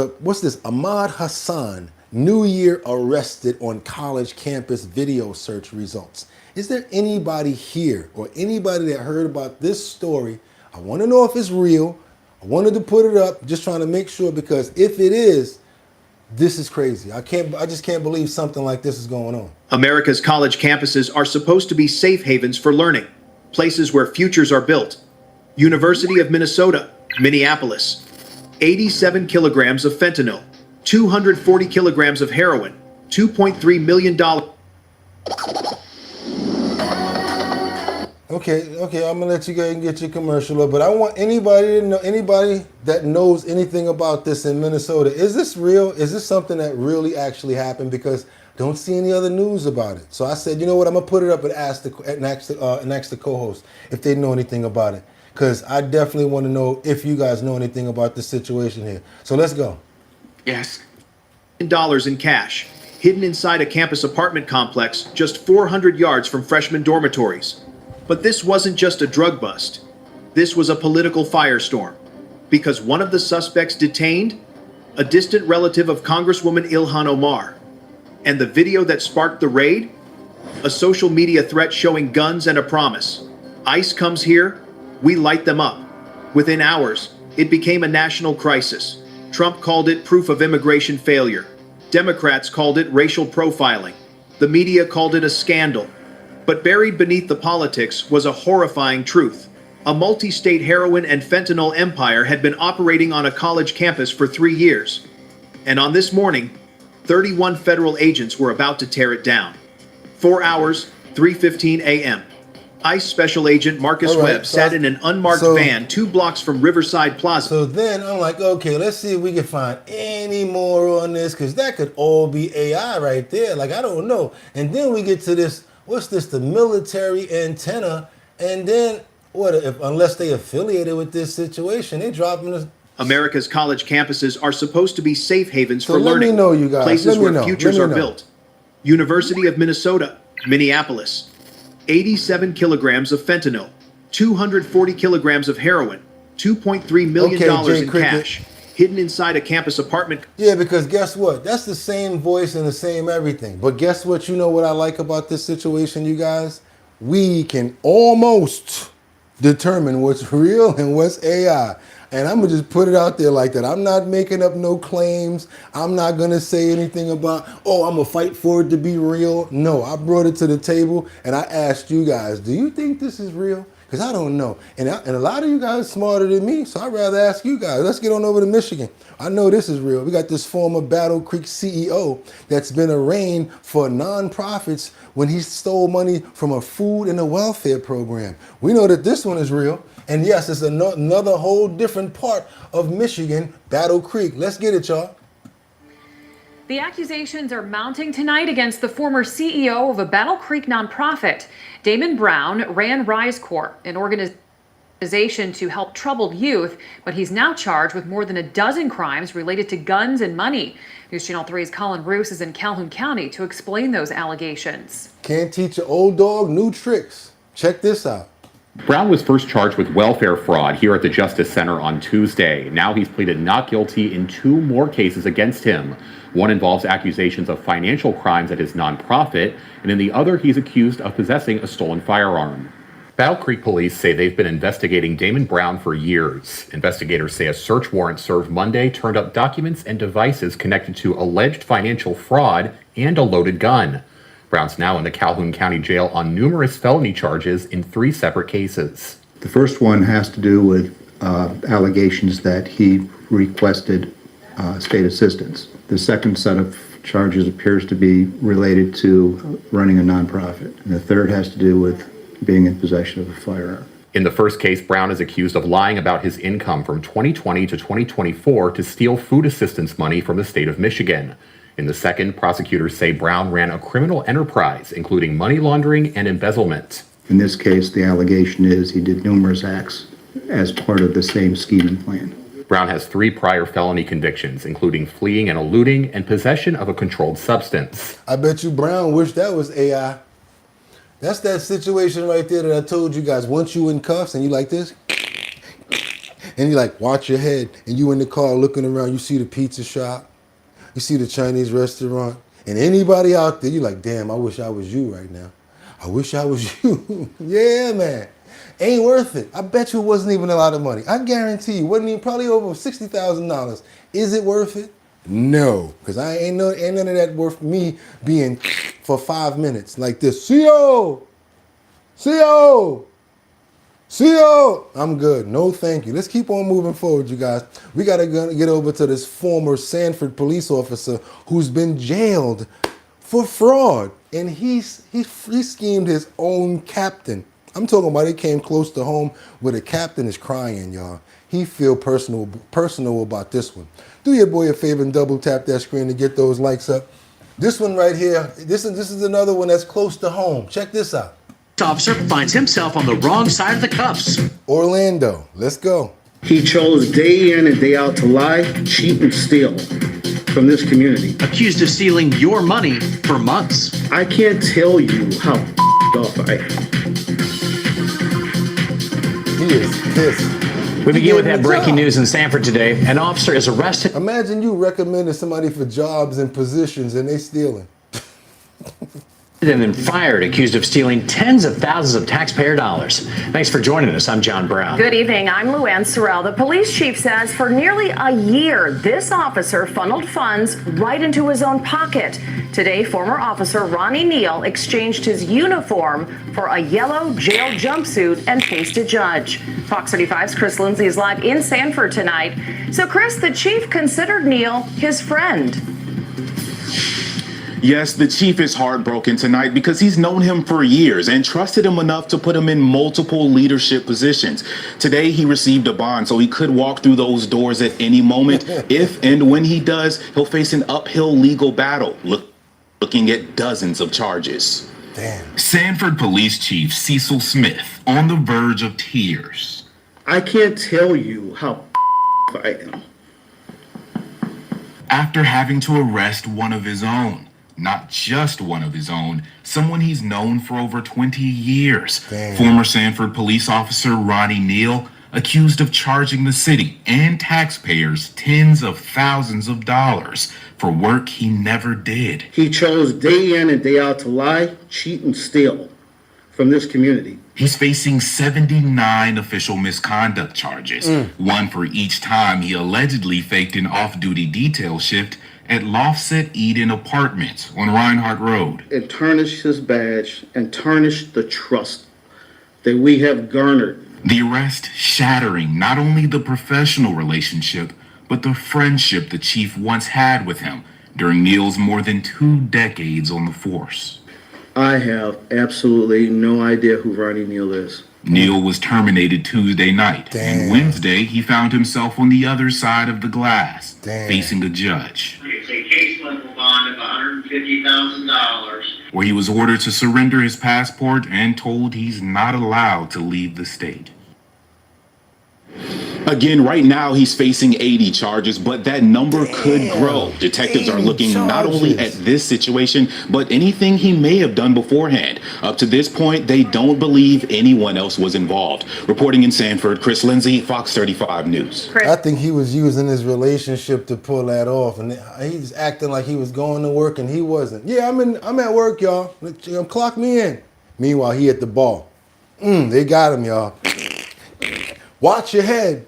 Ahmad Hassan, New Year arrested on college campus video search results. Is there anybody here or anybody that heard about this story? I want to know if it's real. I wanted to put it up, just trying to make sure, because if it is, this is crazy. I just can't believe something like this is going on. America's college campuses are supposed to be safe havens for learning, places where futures are built. University of Minnesota, Minneapolis. 87 kilograms of fentanyl, 240 kilograms of heroin, $2.3 million. Okay, I'm gonna let you go and get your commercial up, but I want anybody that knows anything about this in Minnesota. Is this real? Is this something that really actually happened? Because I don't see any other news about it. So I said, you know what, I'm gonna put it up and ask the co-host if they know anything about it. Because I definitely want to know if you guys know anything about the situation here. So let's go. Yes. $1 in cash, hidden inside a campus apartment complex just 400 yards from freshman dormitories. But this wasn't just a drug bust. This was a political firestorm, because one of the suspects detained, a distant relative of Congresswoman Ilhan Omar. And the video that sparked the raid, a social media threat showing guns and a promise. ICE comes here, we light them up. Within hours, it became a national crisis. Trump called it proof of immigration failure. Democrats called it racial profiling. The media called it a scandal. But buried beneath the politics was a horrifying truth. A multi-state heroin and fentanyl empire had been operating on a college campus for 3 years. And on this morning, 31 federal agents were about to tear it down. 4 hours, 3:15 a.m. ICE Special Agent Marcus Webb sat in an unmarked van 2 blocks from Riverside Plaza. So then I'm like, okay, let's see if we can find any more on this, because that could all be AI right there. Like, I don't know. And then we get to this, what's this, the military antenna, and then unless they affiliated with this situation, they dropping this. America's college campuses are supposed to be safe havens for let learning, me know, you guys. places Let me where know. futures Let me are know. built. University of Minnesota, Minneapolis. 87 kilograms of fentanyl, 240 kilograms of heroin, $2.3 million in cash, hidden inside a campus apartment. Yeah, because guess what? That's the same voice and the same everything. But guess what? You know what I like about this situation, you guys? We can almost determine what's real and what's AI. And I'm going to just put it out there like that. I'm not making up no claims. I'm not going to say anything about, oh, I'm going to fight for it to be real. No, I brought it to the table and I asked you guys, do you think this is real? Because I don't know. And a lot of you guys are smarter than me, so I'd rather ask you guys. Let's get on over to Michigan. I know this is real. We got this former Battle Creek CEO that's been arraigned for nonprofits when he stole money from a food and a welfare program. We know that this one is real. And yes, it's another whole different part of Michigan, Battle Creek. Let's get it, y'all. The accusations are mounting tonight against the former CEO of a Battle Creek nonprofit. Damon Brown ran Rise Corps, an organization to help troubled youth, but he's now charged with more than a dozen crimes related to guns and money. News Channel 3's Colin Roos is in Calhoun County to explain those allegations. Can't teach an old dog new tricks. Check this out. Brown was first charged with welfare fraud here at the Justice Center on Tuesday. Now he's pleaded not guilty in 2 more cases against him. One involves accusations of financial crimes at his nonprofit, and in the other, he's accused of possessing a stolen firearm. Battle Creek police say they've been investigating Damon Brown for years. Investigators say a search warrant served Monday turned up documents and devices connected to alleged financial fraud and a loaded gun. Brown's now in the Calhoun County Jail on numerous felony charges in 3 separate cases. The first one has to do with allegations that he requested state assistance. The second set of charges appears to be related to running a nonprofit. And the third has to do with being in possession of a firearm. In the first case, Brown is accused of lying about his income from 2020 to 2024 to steal food assistance money from the state of Michigan. In the second, prosecutors say Brown ran a criminal enterprise, including money laundering and embezzlement. In this case, the allegation is he did numerous acts as part of the same scheming plan. Brown has 3 prior felony convictions, including fleeing and eluding and possession of a controlled substance. I bet you Brown wished that was AI. That's that situation right there that I told you guys. Once you in cuffs and you like this, and you like watch your head, and you in the car looking around, you see the pizza shop, you see the Chinese restaurant, and anybody out there, you like, damn, I wish I was you right now. I wish I was you. Yeah, man. Ain't worth it. I bet you it wasn't even a lot of money. I guarantee you, wasn't even probably over $60,000. Is it worth it? No, because ain't none of that worth me being for 5 minutes like this. CO! I'm good. No, thank you. Let's keep on moving forward, you guys. We got to get over to this former Sanford police officer who's been jailed for fraud. And he schemed his own captain. I'm talking about it came close to home where the captain is crying, y'all. He feel personal about this one. Do your boy a favor and double tap that screen to get those likes up. This one right here, this is another one that's close to home. Check this out. Officer finds himself on the wrong side of the cuffs. Orlando, let's go. He chose day in and day out to lie, cheat, and steal from this community. Accused of stealing your money for months. I can't tell you how up I am. He is pissed. We begin with that breaking news in Sanford today. An officer is arrested. Imagine you recommending somebody for jobs and positions and they stealing. And then fired, accused of stealing tens of thousands of taxpayer dollars. Thanks for joining us. I'm John Brown. Good evening. I'm Luann Sorrell. The police chief says for nearly a year, this officer funneled funds right into his own pocket. Today, former officer Ronnie Neal exchanged his uniform for a yellow jail jumpsuit and faced a judge. Fox 35's Chris Lindsay is live in Sanford tonight. So, Chris, the chief considered Neal his friend. Yes, the chief is heartbroken tonight because he's known him for years and trusted him enough to put him in multiple leadership positions. Today, he received a bond, so he could walk through those doors at any moment. If and when he does, he'll face an uphill legal battle, looking at dozens of charges. Damn. Sanford Police Chief Cecil Smith on the verge of tears. I can't tell you how I am. After having to arrest one of his own. Not just one of his own, someone he's known for over 20 years. Damn. Former Sanford police officer Ronnie Neal, accused of charging the city and taxpayers tens of thousands of dollars for work he never did. He chose day in and day out to lie, cheat, and steal from this community. He's facing 79 official misconduct charges, one for each time he allegedly faked an off-duty detail shift at Lofset Eden Apartments on Reinhardt Road. And tarnish his badge and tarnish the trust that we have garnered. The arrest shattering not only the professional relationship, but the friendship the chief once had with him during Neal's more than 2 decades on the force. I have absolutely no idea who Ronnie Neal is. Neal was terminated Tuesday night, Damn. and Wednesday he found himself on the other side of the glass, Damn. facing a judge. It's a case level bond of $150,000. Where he was ordered to surrender his passport and told he's not allowed to leave the state. Again, right now he's facing 80 charges, but that number could grow. Detectives are looking not only at this situation, but anything he may have done beforehand. Up to this point, they don't believe anyone else was involved. Reporting in Sanford, Chris Lindsay, Fox 35 News. I think he was using his relationship to pull that off, and he's acting like he was going to work and he wasn't. Yeah, I'm at work, y'all. Clock me in. Meanwhile, he at the bar. They got him, y'all. Watch your head.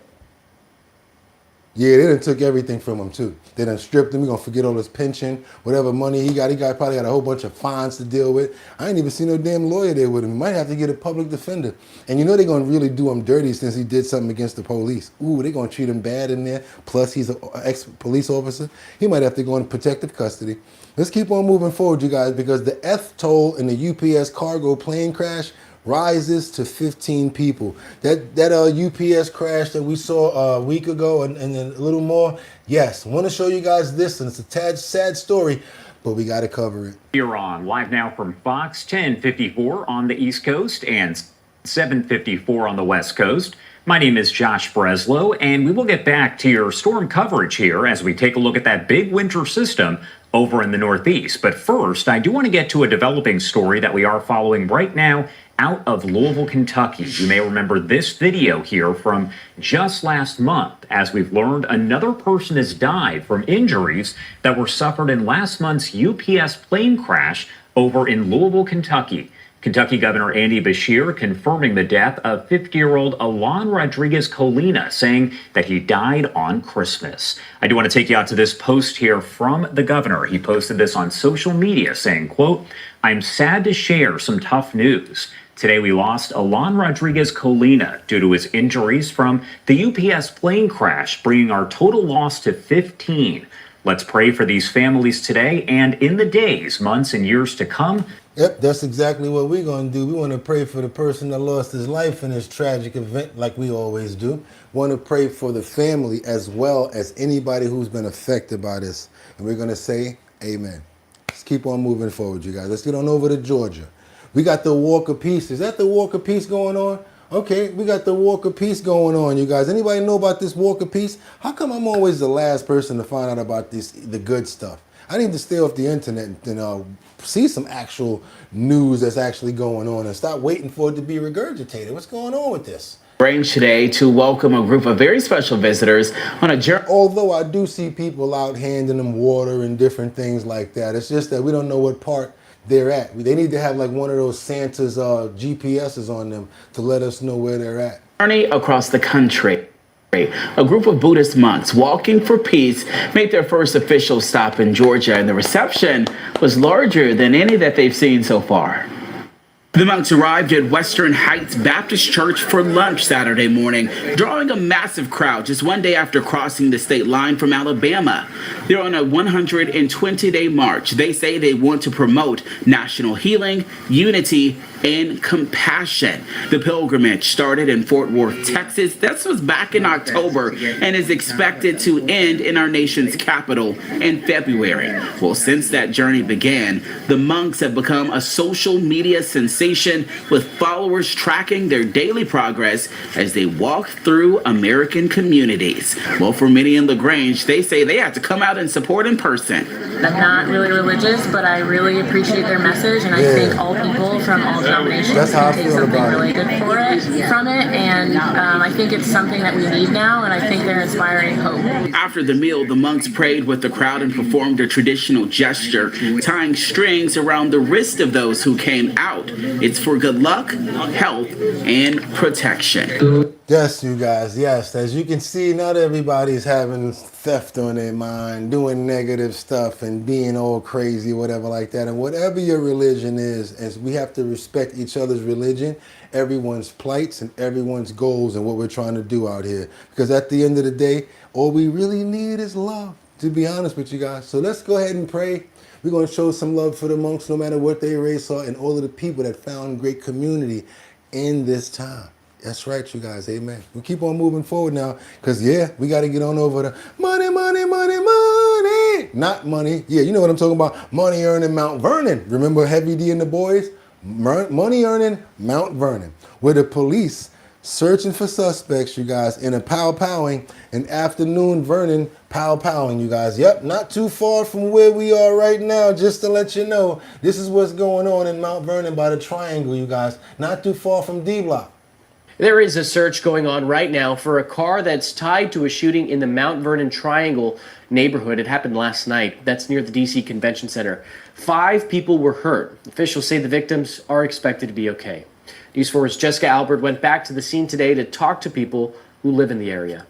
Yeah, they done took everything from him too. They done stripped him. We're gonna forget all his pension, whatever money he got. Probably got a whole bunch of fines to deal with. I ain't even seen no damn lawyer there with him. He might have to get a public defender. And you know they're gonna really do him dirty since he did something against the police. Ooh, they're gonna treat him bad in there. Plus he's an ex-police officer. He might have to go in protective custody. Let's keep on moving forward, you guys, because the F toll in the UPS cargo plane crash rises to 15 people. That UPS crash that we saw a week ago and then a little more, yes, I want to show you guys this, and it's a tad sad story, but we got to cover it. You're on live now from Fox 1054 on the East Coast and 754 on the West Coast. My name is Josh Breslow, and we will get back to your storm coverage here as we take a look at that big winter system over in the Northeast. But first, I do want to get to a developing story that we are following right now out of Louisville, Kentucky. You may remember this video here from just last month, as we've learned another person has died from injuries that were suffered in last month's UPS plane crash over in Louisville, Kentucky. Kentucky Governor Andy Beshear confirming the death of 50-year-old Alon Rodriguez Colina, saying that he died on Christmas. I do want to take you out to this post here from the governor. He posted this on social media saying, quote, "I'm sad to share some tough news. Today we lost Alon Rodriguez Colina due to his injuries from the UPS plane crash, bringing our total loss to 15. Let's pray for these families today and in the days, months, and years to come." Yep, that's exactly what we're going to do. We want to pray for the person that lost his life in this tragic event, like we always do. Want to pray for the family as well as anybody who's been affected by this. And we're going to say amen. Let's keep on moving forward, you guys. Let's get on over to Georgia. We got the Walk of Peace. Is that the Walk of Peace going on? Okay, we got the Walk of Peace going on, you guys. Anybody know about this Walk of Peace? How come I'm always the last person to find out about the good stuff? I need to stay off the internet and see some actual news that's actually going on and stop waiting for it to be regurgitated. What's going on with this? Range today to welcome a group of very special visitors on a journey. Although I do see people out handing them water and different things like that. It's just that we don't know what part they're at. They need to have like one of those Santa's GPSs on them to let us know where they're at. Journey across the country. A group of Buddhist monks walking for peace made their first official stop in Georgia, and the reception was larger than any that they've seen so far. The monks arrived at Western Heights Baptist Church for lunch Saturday morning, drawing a massive crowd just one day after crossing the state line from Alabama. They're on a 120-day march. They say they want to promote national healing, unity, and compassion. The pilgrimage started in Fort Worth, Texas. This was back in October and is expected to end in our nation's capital in February. Well, since that journey began, the monks have become a social media sensation, with followers tracking their daily progress as they walk through American communities. Well, for many in LaGrange, they say they have to come out and support in person. I'm not really religious, but I really appreciate their message, and I think all people from all denominations can take something really good from it, and I think it's something that we need now, and I think they're inspiring hope. After the meal, the monks prayed with the crowd and performed a traditional gesture, tying strings around the wrist of those who came out. It's for good luck, health, and protection. Yes, you guys, yes. As you can see, not everybody's having theft on their mind, doing negative stuff and being all crazy, whatever like that. And whatever your religion is, as we have to respect each other's religion, everyone's plights and everyone's goals and what we're trying to do out here. Because at the end of the day, all we really need is love, to be honest with you guys. So let's go ahead and pray. We're going to show some love for the monks, no matter what their race are, and all of the people that found great community in this time. That's right, you guys. Amen. We keep on moving forward now because, yeah, we got to get on over the money, money, money, money. Not money. Yeah, you know what I'm talking about. Money earning Mount Vernon. Remember Heavy D and the boys? Money earning Mount Vernon, where the police searching for suspects, you guys, in a pow-powing, an afternoon Vernon pow-powing, you guys. Yep, not too far from where we are right now, just to let you know. This is what's going on in Mount Vernon by the Triangle, you guys. Not too far from D-Block. There is a search going on right now for a car that's tied to a shooting in the Mount Vernon Triangle neighborhood. It happened last night. That's near the D.C. Convention Center. 5 people were hurt. Officials say the victims are expected to be okay. News 4's Jessica Albert went back to the scene today to talk to people who live in the area.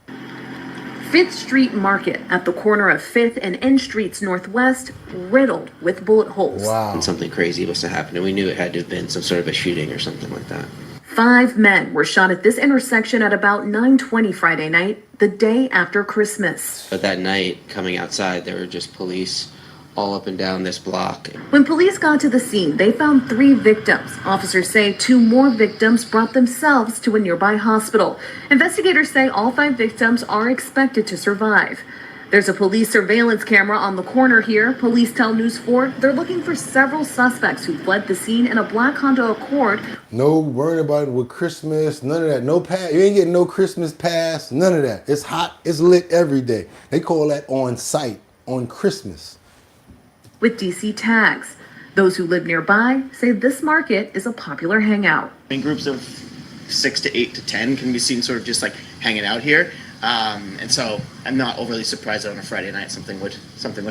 5th Street Market at the corner of 5th and N Streets Northwest, riddled with bullet holes. Wow. And something crazy must have happened, and we knew it had to have been some sort of a shooting or something like that. 5 men were shot at this intersection at about 9:20 Friday night, the day after Christmas. But that night, coming outside, there were just police all up and down this block. When police got to the scene, they found 3 victims. Officers say 2 more victims brought themselves to a nearby hospital. Investigators say all 5 victims are expected to survive. There's a police surveillance camera on the corner here. Police tell News 4 they're looking for several suspects who fled the scene in a black Honda Accord. No worrying about it with Christmas, none of that. No pass. You ain't getting no Christmas pass, none of that. It's hot, it's lit every day. They call that on site, on Christmas. With DC tags. Those who live nearby say this market is a popular hangout. In groups of 6 to 8 to 10 can be seen sort of just like hanging out here. And so I'm not overly surprised that on a Friday night something would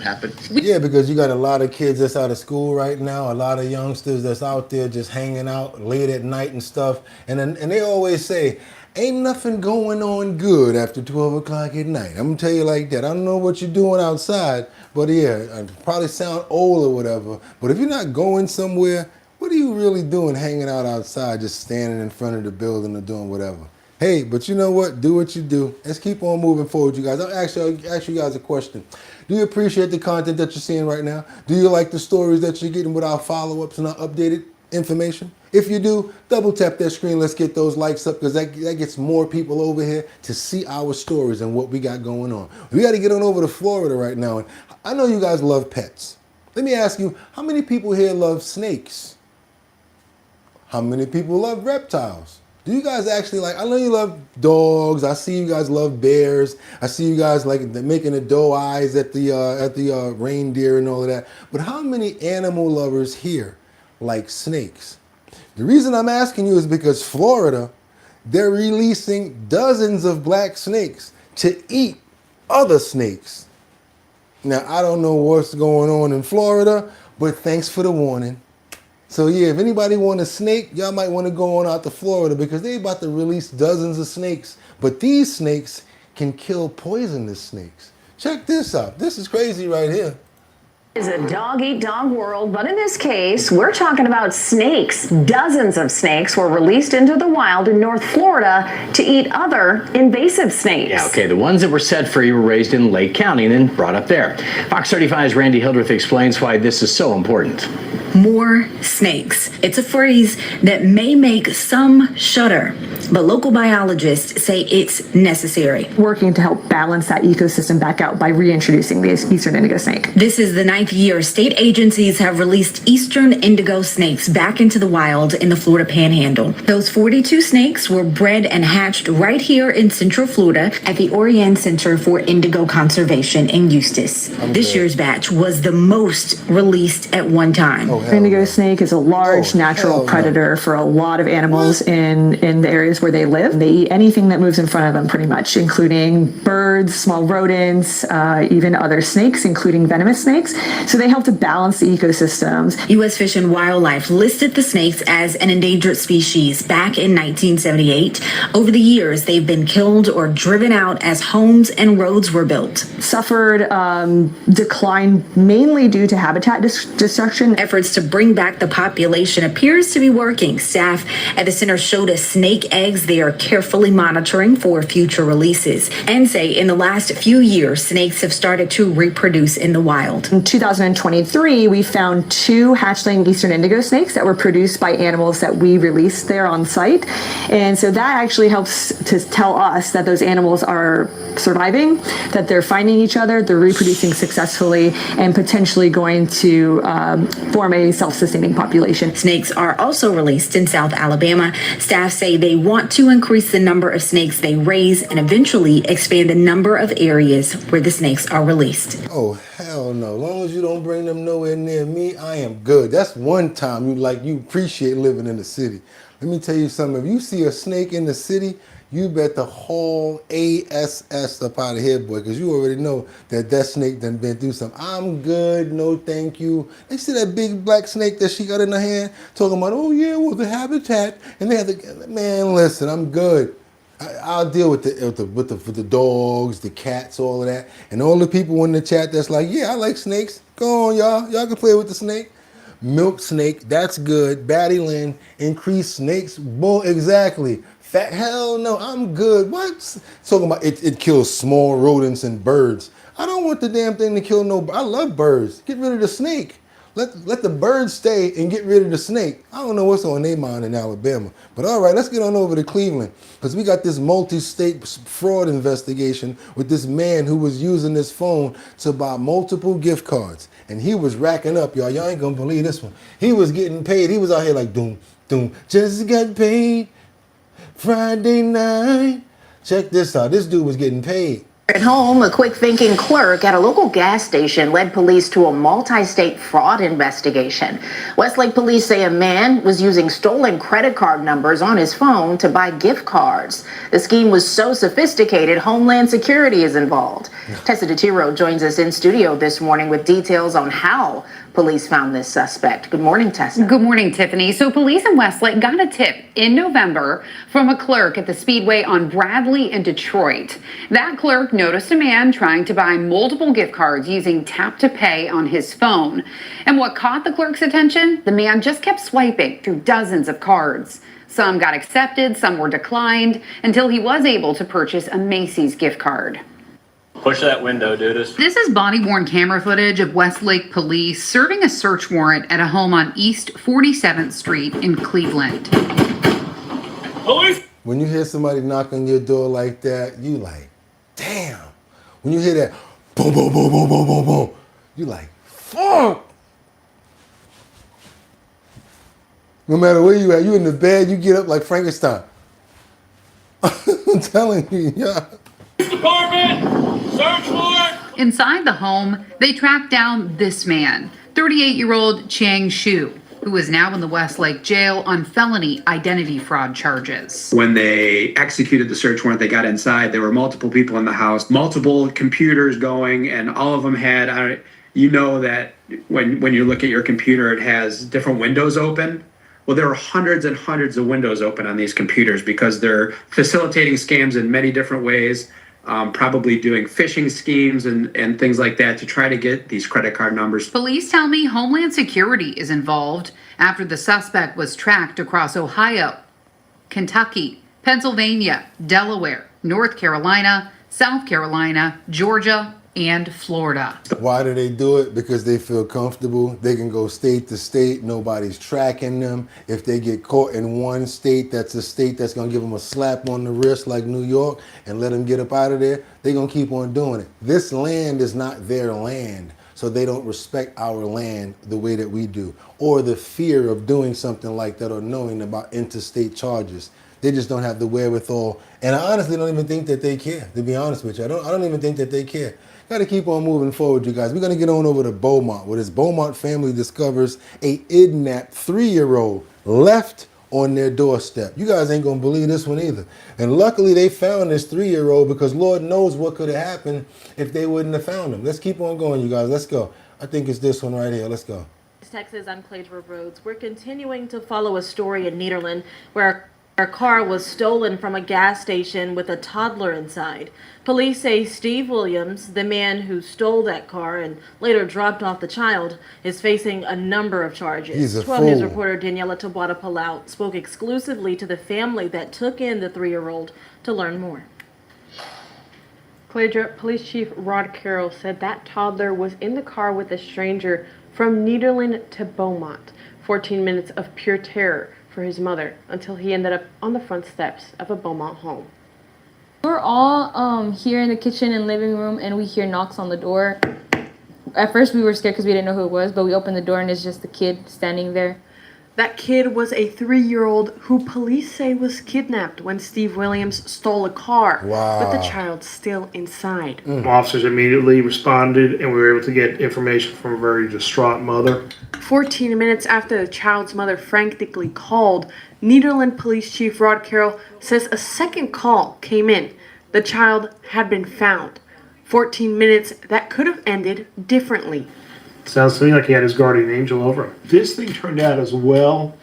happen. Yeah, because you got a lot of kids that's out of school right now, a lot of youngsters that's out there just hanging out late at night and stuff. And they always say, ain't nothing going on good after 12 o'clock at night. I'm gonna tell you like that. I don't know what you're doing outside, but yeah, I probably sound old or whatever. But if you're not going somewhere, what are you really doing hanging out outside, just standing in front of the building or doing whatever? Hey, but you know what? Do what you do. Let's keep on moving forward, you guys. I'll ask you guys a question. Do you appreciate the content that you're seeing right now? Do you like the stories that you're getting with our follow-ups and our updated information? If you do, double tap that screen. Let's get those likes up because that gets more people over here to see our stories and what we got going on. We got to get on over to Florida right now. And I know you guys love pets. Let me ask you, how many people here love snakes? How many people love reptiles? Do you guys actually like, I know you love dogs. I see you guys love bears. I see you guys like making the doe eyes at the reindeer and all of that. But how many animal lovers here like snakes? The reason I'm asking you is because Florida, they're releasing dozens of black snakes to eat other snakes. Now, I don't know what's going on in Florida, but thanks for the warning. So yeah, if anybody want a snake, y'all might want to go on out to Florida because they about to release dozens of snakes. But these snakes can kill poisonous snakes. Check this out. This is crazy right here. Is a dog-eat-dog world, but in this case, we're talking about snakes. Dozens of snakes were released into the wild in North Florida to eat other invasive snakes. Yeah, okay, the ones that were set free were raised in Lake County and then brought up there. Fox 35's Randy Hildreth explains why this is so important. More snakes. It's a phrase that may make some shudder, but local biologists say it's necessary. Working to help balance that ecosystem back out by reintroducing the eastern indigo snake. This is the 9th year state agencies have released eastern indigo snakes back into the wild in the Florida Panhandle. Those 42 snakes were bred and hatched right here in Central Florida at the Orion Center for Indigo Conservation in Eustis. This year's batch was the most released at one time. Indigo snake is a large natural predator for a lot of animals in the areas where they live. They eat anything that moves in front of them pretty much, including birds, small rodents, even other snakes, including venomous snakes. So they help to balance the ecosystems. U.S. Fish and Wildlife listed the snakes as an endangered species back in 1978. Over the years, they've been killed or driven out as homes and roads were built. Suffered decline mainly due to habitat destruction. Efforts to bring back the population appears to be working. Staff at the center showed us snake eggs they are carefully monitoring for future releases and say in the last few years, snakes have started to reproduce in the wild. In 2023, we found 2 hatchling eastern indigo snakes that were produced by animals that we released there on site. And so that actually helps to tell us that those animals are surviving, that they're finding each other, they're reproducing successfully, and potentially going to form a self-sustaining population. Snakes are also released in South Alabama. Staff say they want to increase the number of snakes they raise and eventually expand the number of areas where the snakes are released. Oh, hell no. As long as you don't bring them nowhere near me, I am good. That's one time you appreciate living in the city. Let me tell you something. If you see a snake in the city, you bet the whole ASS up out of here, boy, because you already know that snake done been through something. I'm good, no thank you. They see that big black snake that she got in her hand, talking about, oh yeah, well the habitat, and they have to, man, listen, I'm good. I'll deal with the dogs, the cats, all of that, and all the people in the chat that's like, yeah, I like snakes. Go on, y'all. Y'all can play with the snake. Milk snake, that's good. Batty Lynn, increased snakes, bull, exactly. Hell no, I'm good. What? Talking about it kills small rodents and birds. I don't want the damn thing to kill nobody. I love birds. Get rid of the snake. Let the birds stay and get rid of the snake. I don't know what's on their mind in Alabama. But all right, let's get on over to Cleveland. Because we got this multi-state fraud investigation with this man who was using this phone to buy multiple gift cards. And he was racking up, y'all. Y'all ain't gonna believe this one. He was getting paid. He was out here like, doom, doom. Just got paid Friday night. Check this out. This dude was getting paid. At home, a quick-thinking clerk at a local gas station led police to a multi-state fraud investigation. Westlake police say a man was using stolen credit card numbers on his phone to buy gift cards. The scheme was so sophisticated, Homeland Security is involved. Tessa DeTiro joins us in studio this morning with details on how police found this suspect. Good morning, Tessa. Good morning, Tiffany. So police in Westlake got a tip in November from a clerk at the Speedway on Bradley in Detroit. That clerk noticed a man trying to buy multiple gift cards using tap to pay on his phone. And what caught the clerk's attention? The man just kept swiping through dozens of cards. Some got accepted, some were declined, until he was able to purchase a Macy's gift card. Push that window, dude. This is body-worn camera footage of Westlake police serving a search warrant at a home on East 47th Street in Cleveland. Police! When you hear somebody knock on your door like that, you like, damn. When you hear that, boom, boom, boom, boom, boom, boom, boom, you like, fuck. No matter where you at, you in the bed, you get up like Frankenstein. I'm telling you, yeah. Department! Search warrant! Inside the home, they tracked down this man, 38-year-old Chang Shu, who is now in the Westlake jail on felony identity fraud charges. When they executed the search warrant, they got inside. There were multiple people in the house, multiple computers going, and all of them had, you know that when you look at your computer, it has different windows open. Well, there are hundreds and hundreds of windows open on these computers because they're facilitating scams in many different ways, probably doing phishing schemes and things like that to try to get these credit card numbers. Police tell me Homeland Security is involved after the suspect was tracked across Ohio, Kentucky, Pennsylvania, Delaware, North Carolina, South Carolina, Georgia, and Florida. Why do they do it? Because they feel comfortable. They can go state to state. Nobody's tracking them. If they get caught in one state, that's a state that's going to give them a slap on the wrist like New York and let them get up out of there. They're going to keep on doing it. This land is not their land, so they don't respect our land the way that we do, or the fear of doing something like that or knowing about interstate charges. They just don't have the wherewithal. And I honestly don't even think that they care, to be honest with you. I don't even think that they care. Got to keep on moving forward, you guys. We're going to get on over to Beaumont, where this Beaumont family discovers a kidnapped 3-year-old left on their doorstep. You guys ain't going to believe this one either. And luckily they found this 3-year-old because Lord knows what could have happened if they wouldn't have found him. Let's keep on going, you guys. Let's go. I think it's this one right here. Let's go. Texas on Claysburg Roads. We're continuing to follow a story in Nederland where our car was stolen from a gas station with a toddler inside. Police say Steve Williams, the man who stole that car and later dropped off the child, is facing a number of charges. He's a 12 News fool. reporter Daniela Tabuada Palau spoke exclusively to the family that took in the 3-year-old to learn more. Claydra Police Chief Rod Carroll said that toddler was in the car with a stranger from Nederland to Beaumont. 14 minutes of pure terror for his mother until he ended up on the front steps of a Beaumont home. We're all here in the kitchen and living room, and we hear knocks on the door. At first we were scared because we didn't know who it was, but we opened the door and it's just the kid standing there. That kid was a 3-year-old who police say was kidnapped when Steve Williams stole a car. Wow. But the child's still inside. Officers immediately responded and we were able to get information from a very distraught mother. 14 minutes after the child's mother frantically called, Nederland Police Chief Rod Carroll says a second call came in. The child had been found. 14 minutes that could have ended differently. Sounds to me like he had his guardian angel over him. This thing turned out as well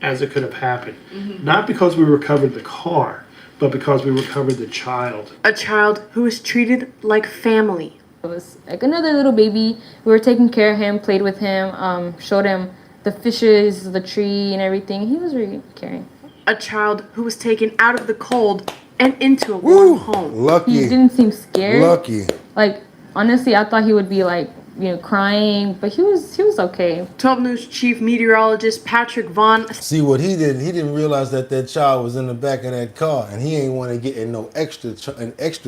as it could have happened. Not because we recovered the car, but because we recovered the child. A child who was treated like family. It was like another little baby. We were taking care of him, played with him, showed him the fishes, the tree, and everything. He was really caring. A child who was taken out of the cold and into a warm home. Lucky. He didn't seem scared. Lucky. Like honestly, I thought he would be like, crying, but he was okay. 12 News Chief Meteorologist Patrick Vaughn. See what he didn't realize that child was in the back of that car, and he ain't want to get in no extra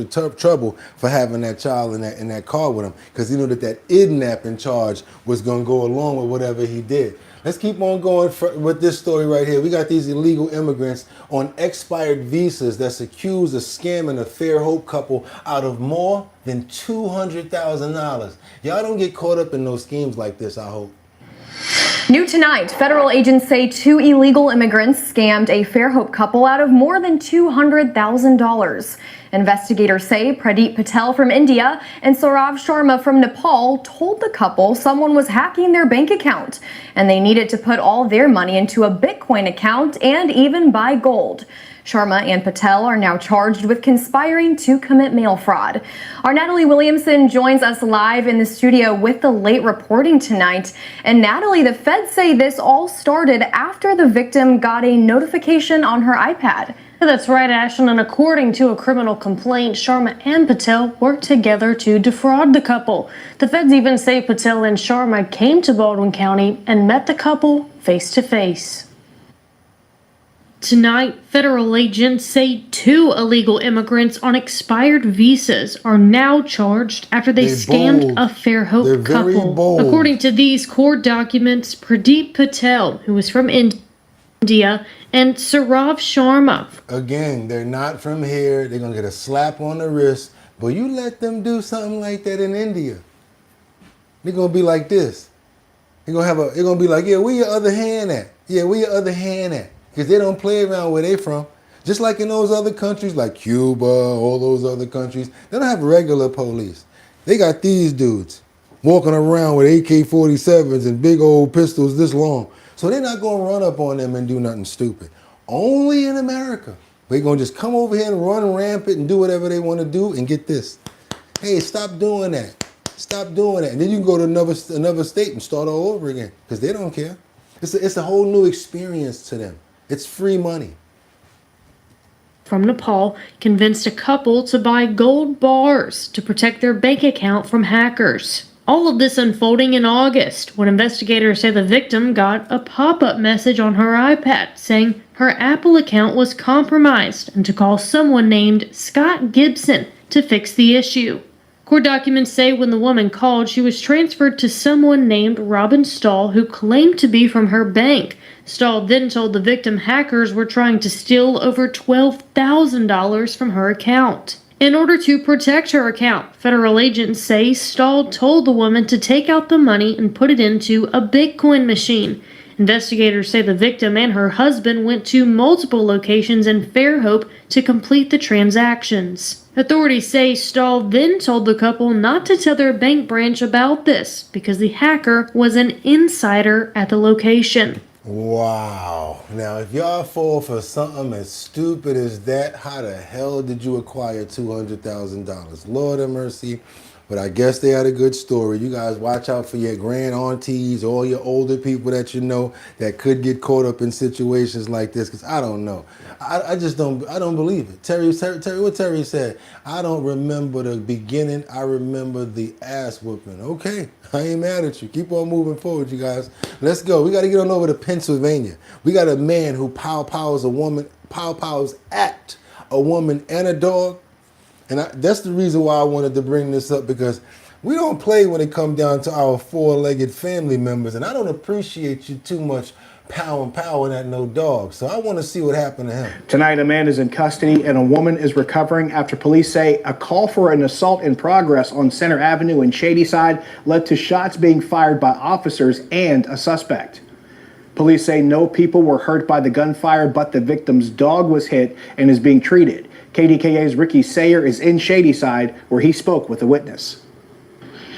trouble for having that child in that car with him, because he knew that kidnapping charge was gonna go along with whatever he did. Let's keep on going with this story right here. We got these illegal immigrants on expired visas that's accused of scamming a Fairhope couple out of more than $200,000. Y'all don't get caught up in those schemes like this, I hope. New tonight, federal agents say 2 illegal immigrants scammed a Fairhope couple out of more than $200,000. Investigators say Pradeep Patel from India and Saurav Sharma from Nepal told the couple someone was hacking their bank account and they needed to put all their money into a Bitcoin account and even buy gold. Sharma and Patel are now charged with conspiring to commit mail fraud. Our Natalie Williamson joins us live in the studio with the late reporting tonight. And Natalie, the feds say this all started after the victim got a notification on her iPad. That's right, Ashlyn, and according to a criminal complaint, Sharma and Patel worked together to defraud the couple. The feds even say Patel and Sharma came to Baldwin County and met the couple face to face. Tonight, federal agents say 2 illegal immigrants on expired visas are now charged after they scammed a Fairhope couple. According to these court documents, Pradeep Patel, who is from India, and Saurav Sharma. Again, they're not from here. They're going to get a slap on the wrist. But you let them do something like that in India, they're going to be like this. They're going to be like, yeah, where your other hand at? Yeah, where your other hand at? Because they don't play around where they from. Just like in those other countries, like Cuba, all those other countries, they don't have regular police. They got these dudes walking around with AK-47s and big old pistols this long. So they're not going to run up on them and do nothing stupid. Only in America. They're going to just come over here and run rampant and do whatever they want to do and get this. Hey, stop doing that. Stop doing that. And then you can go to another state and start all over again because they don't care. It's a whole new experience to them. It's free money. From Nepal, convinced a couple to buy gold bars to protect their bank account from hackers. All of this unfolding in August, when investigators say the victim got a pop-up message on her iPad saying her Apple account was compromised and to call someone named Scott Gibson to fix the issue. Court documents say when the woman called, she was transferred to someone named Robin Stahl, who claimed to be from her bank. Stahl then told the victim hackers were trying to steal over $12,000 from her account. In order to protect her account, federal agents say Stahl told the woman to take out the money and put it into a Bitcoin machine. Investigators say the victim and her husband went to multiple locations in Fairhope to complete the transactions. Authorities say Stahl then told the couple not to tell their bank branch about this because the hacker was an insider at the location. Wow. Now, if y'all fall for something as stupid as that, how the hell did you acquire $200,000? Lord have mercy. But I guess they had a good story. You guys watch out for your grand aunties, all your older people that you know that could get caught up in situations like this. Because I don't know. I don't believe it. Terry, what Terry said, I don't remember the beginning. I remember the ass whooping. Okay, I ain't mad at you. Keep on moving forward, you guys. Let's go. We got to get on over to Pennsylvania. We got a man who pow-pows at a woman and a dog. And that's the reason why I wanted to bring this up, because we don't play when it comes down to our four-legged family members. And I don't appreciate you too much powering at no dog. So I want to see what happened to him. Tonight, a man is in custody and a woman is recovering after police say a call for an assault in progress on Center Avenue in Shadyside led to shots being fired by officers and a suspect. Police say no people were hurt by the gunfire, but the victim's dog was hit and is being treated. KDKA's Ricky Sayer is in Shadyside, where he spoke with a witness.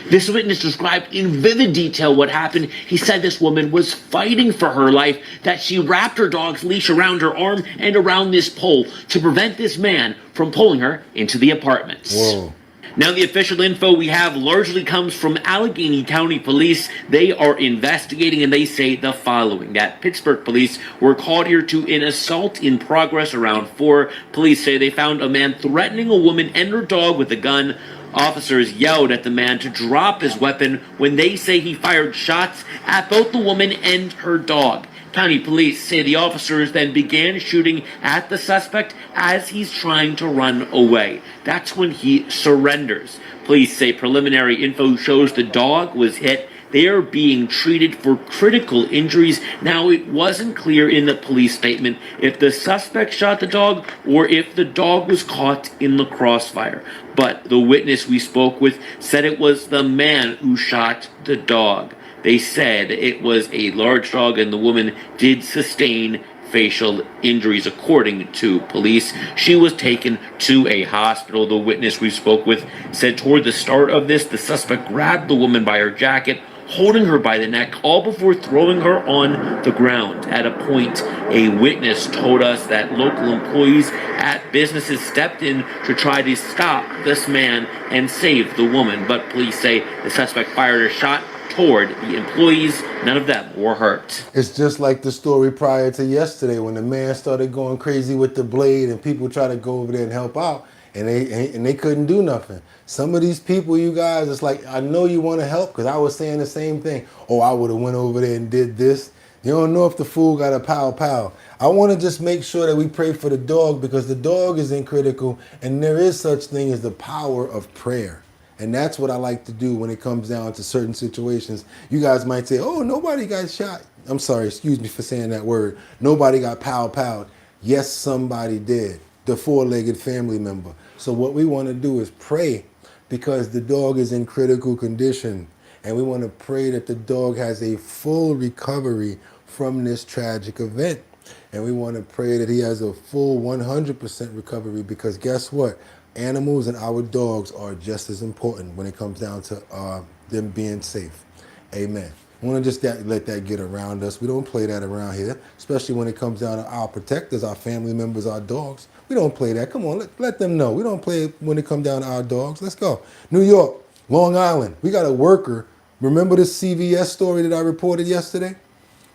This witness described in vivid detail what happened. He said this woman was fighting for her life, that she wrapped her dog's leash around her arm and around this pole to prevent this man from pulling her into the apartments. Whoa. Now, the official info we have largely comes from Allegheny County Police. They are investigating and they say the following, that Pittsburgh police were called here to an assault in progress around 4. Police say they found a man threatening a woman and her dog with a gun. Officers yelled at the man to drop his weapon when they say he fired shots at both the woman and her dog. County police say the officers then began shooting at the suspect as he's trying to run away. That's when he surrenders. Police say preliminary info shows the dog was hit. They are being treated for critical injuries. Now, it wasn't clear in the police statement if the suspect shot the dog or if the dog was caught in the crossfire. But the witness we spoke with said it was the man who shot the dog. They said it was a large dog and the woman did sustain facial injuries, according to police. She was taken to a hospital. The witness we spoke with said toward the start of this, the suspect grabbed the woman by her jacket, holding her by the neck, all before throwing her on the ground. At a point, a witness told us that local employees at businesses stepped in to try to stop this man and save the woman. But police say the suspect fired a shot toward the employees. None of them were hurt. It's just like the story prior to yesterday when the man started going crazy with the blade and people tried to go over there and help out and they couldn't do nothing. Some of these people, you guys, it's like, I know you want to help because I was saying the same thing. Oh, I would have went over there and did this. You don't know if the fool got a pow. I want to just make sure that we pray for the dog because the dog is in critical and there is such thing as the power of prayer. And that's what I like to do when it comes down to certain situations. You guys might say, oh, nobody got shot. I'm sorry, excuse me for saying that word. Nobody got pow. Yes, somebody did. The four-legged family member. So what we want to do is pray because the dog is in critical condition. And we want to pray that the dog has a full recovery from this tragic event. And we want to pray that he has a full 100% recovery because guess what? Animals and our dogs are just as important when it comes down to them being safe. Amen. I want to just let that get around us. We don't play that around here, especially when it comes down to our protectors, our family members, our dogs. We don't play that. Come on, let them know. We don't play it when it comes down to our dogs. Let's go. New York, Long Island. We got a worker. Remember this CVS story that I reported yesterday?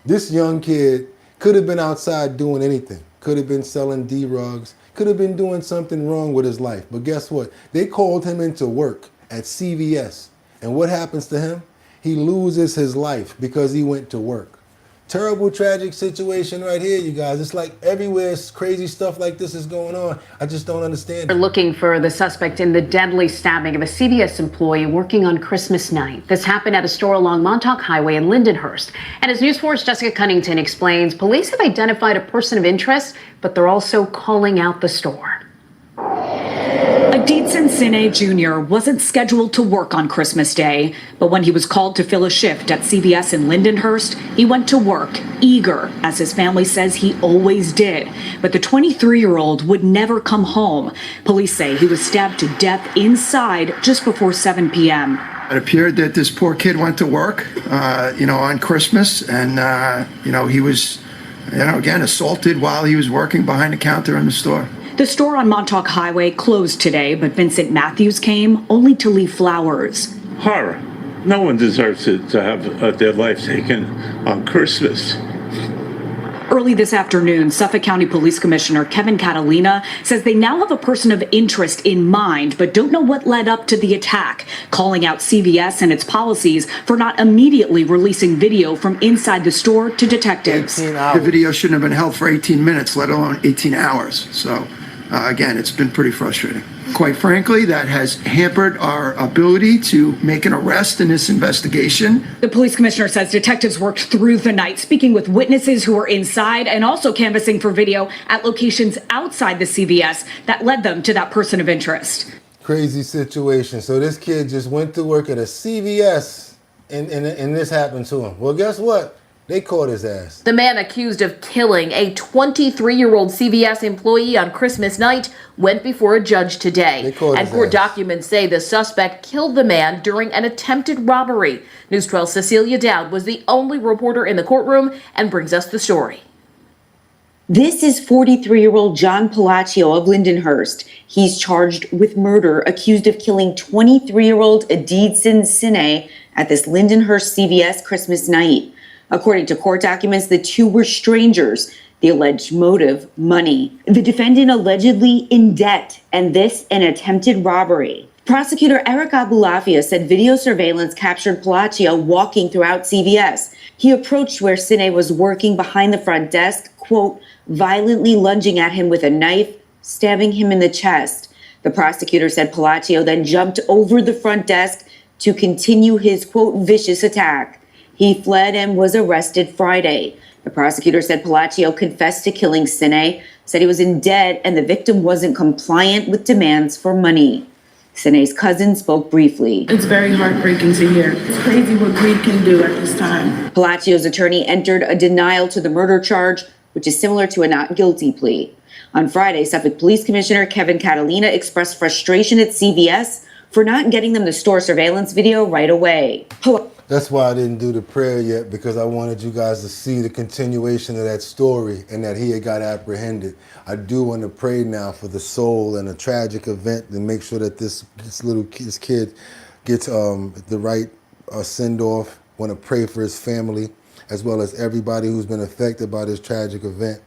This young kid could have been outside doing anything. Could have been selling D-rugs. Could have been doing something wrong with his life. But guess what? They called him into work at CVS. And what happens to him? He loses his life because he went to work. Terrible, tragic situation right here, you guys. It's like everywhere crazy stuff like this is going on. I just don't understand. We're looking for the suspect in the deadly stabbing of a CVS employee working on Christmas night. This happened at a store along Montauk Highway in Lindenhurst. And as News 4's Jessica Cunnington explains, police have identified a person of interest, but they're also calling out the store. Epstein Jr. wasn't scheduled to work on Christmas Day, but when he was called to fill a shift at CVS in Lindenhurst, he went to work, eager, as his family says he always did. But the 23-year-old would never come home. Police say he was stabbed to death inside just before 7 p.m. It appeared that this poor kid went to work, on Christmas, and, he was, again, assaulted while he was working behind the counter in the store. The store on Montauk Highway closed today, but Vincent Matthews came only to leave flowers. Horror. No one deserves to have their life taken on Christmas. Early this afternoon, Suffolk County Police Commissioner Kevin Catalina says they now have a person of interest in mind, but don't know what led up to the attack, calling out CVS and its policies for not immediately releasing video from inside the store to detectives. The video shouldn't have been held for 18 minutes, let alone 18 hours. So, again, it's been pretty frustrating. Quite frankly, that has hampered our ability to make an arrest in this investigation. The police commissioner says detectives worked through the night, speaking with witnesses who were inside and also canvassing for video at locations outside the CVS that led them to that person of interest. Crazy situation. So this kid just went to work at a CVS and this happened to him. Well, guess what? They caught his ass. The man accused of killing a 23-year-old CVS employee on Christmas night went before a judge today. And court documents say the suspect killed the man during an attempted robbery. News 12's Cecilia Dowd was the only reporter in the courtroom and brings us the story. This is 43-year-old John Palacio of Lindenhurst. He's charged with murder, accused of killing 23-year-old Adidson Sine at this Lindenhurst CVS Christmas night. According to court documents, the two were strangers. The alleged motive, money. The defendant allegedly in debt, and this an attempted robbery. Prosecutor Eric Abulafia said video surveillance captured Palacio walking throughout CVS. He approached where Sine was working behind the front desk, quote, violently lunging at him with a knife, stabbing him in the chest. The prosecutor said Palacio then jumped over the front desk to continue his, quote, vicious attack. He fled and was arrested Friday. The prosecutor said Palacio confessed to killing Sine, said he was in debt and the victim wasn't compliant with demands for money. Sine's cousin spoke briefly. It's very heartbreaking to hear. It's crazy what greed can do at this time. Palacio's attorney entered a denial to the murder charge, which is similar to a not guilty plea. On Friday, Suffolk Police Commissioner Kevin Catalina expressed frustration at CVS for not getting them the store surveillance video right away. That's why I didn't do the prayer yet, because I wanted you guys to see the continuation of that story and that he had got apprehended. I do want to pray now for the soul and a tragic event and make sure that this kid gets the right send off. Want to pray for his family as well as everybody who's been affected by this tragic event.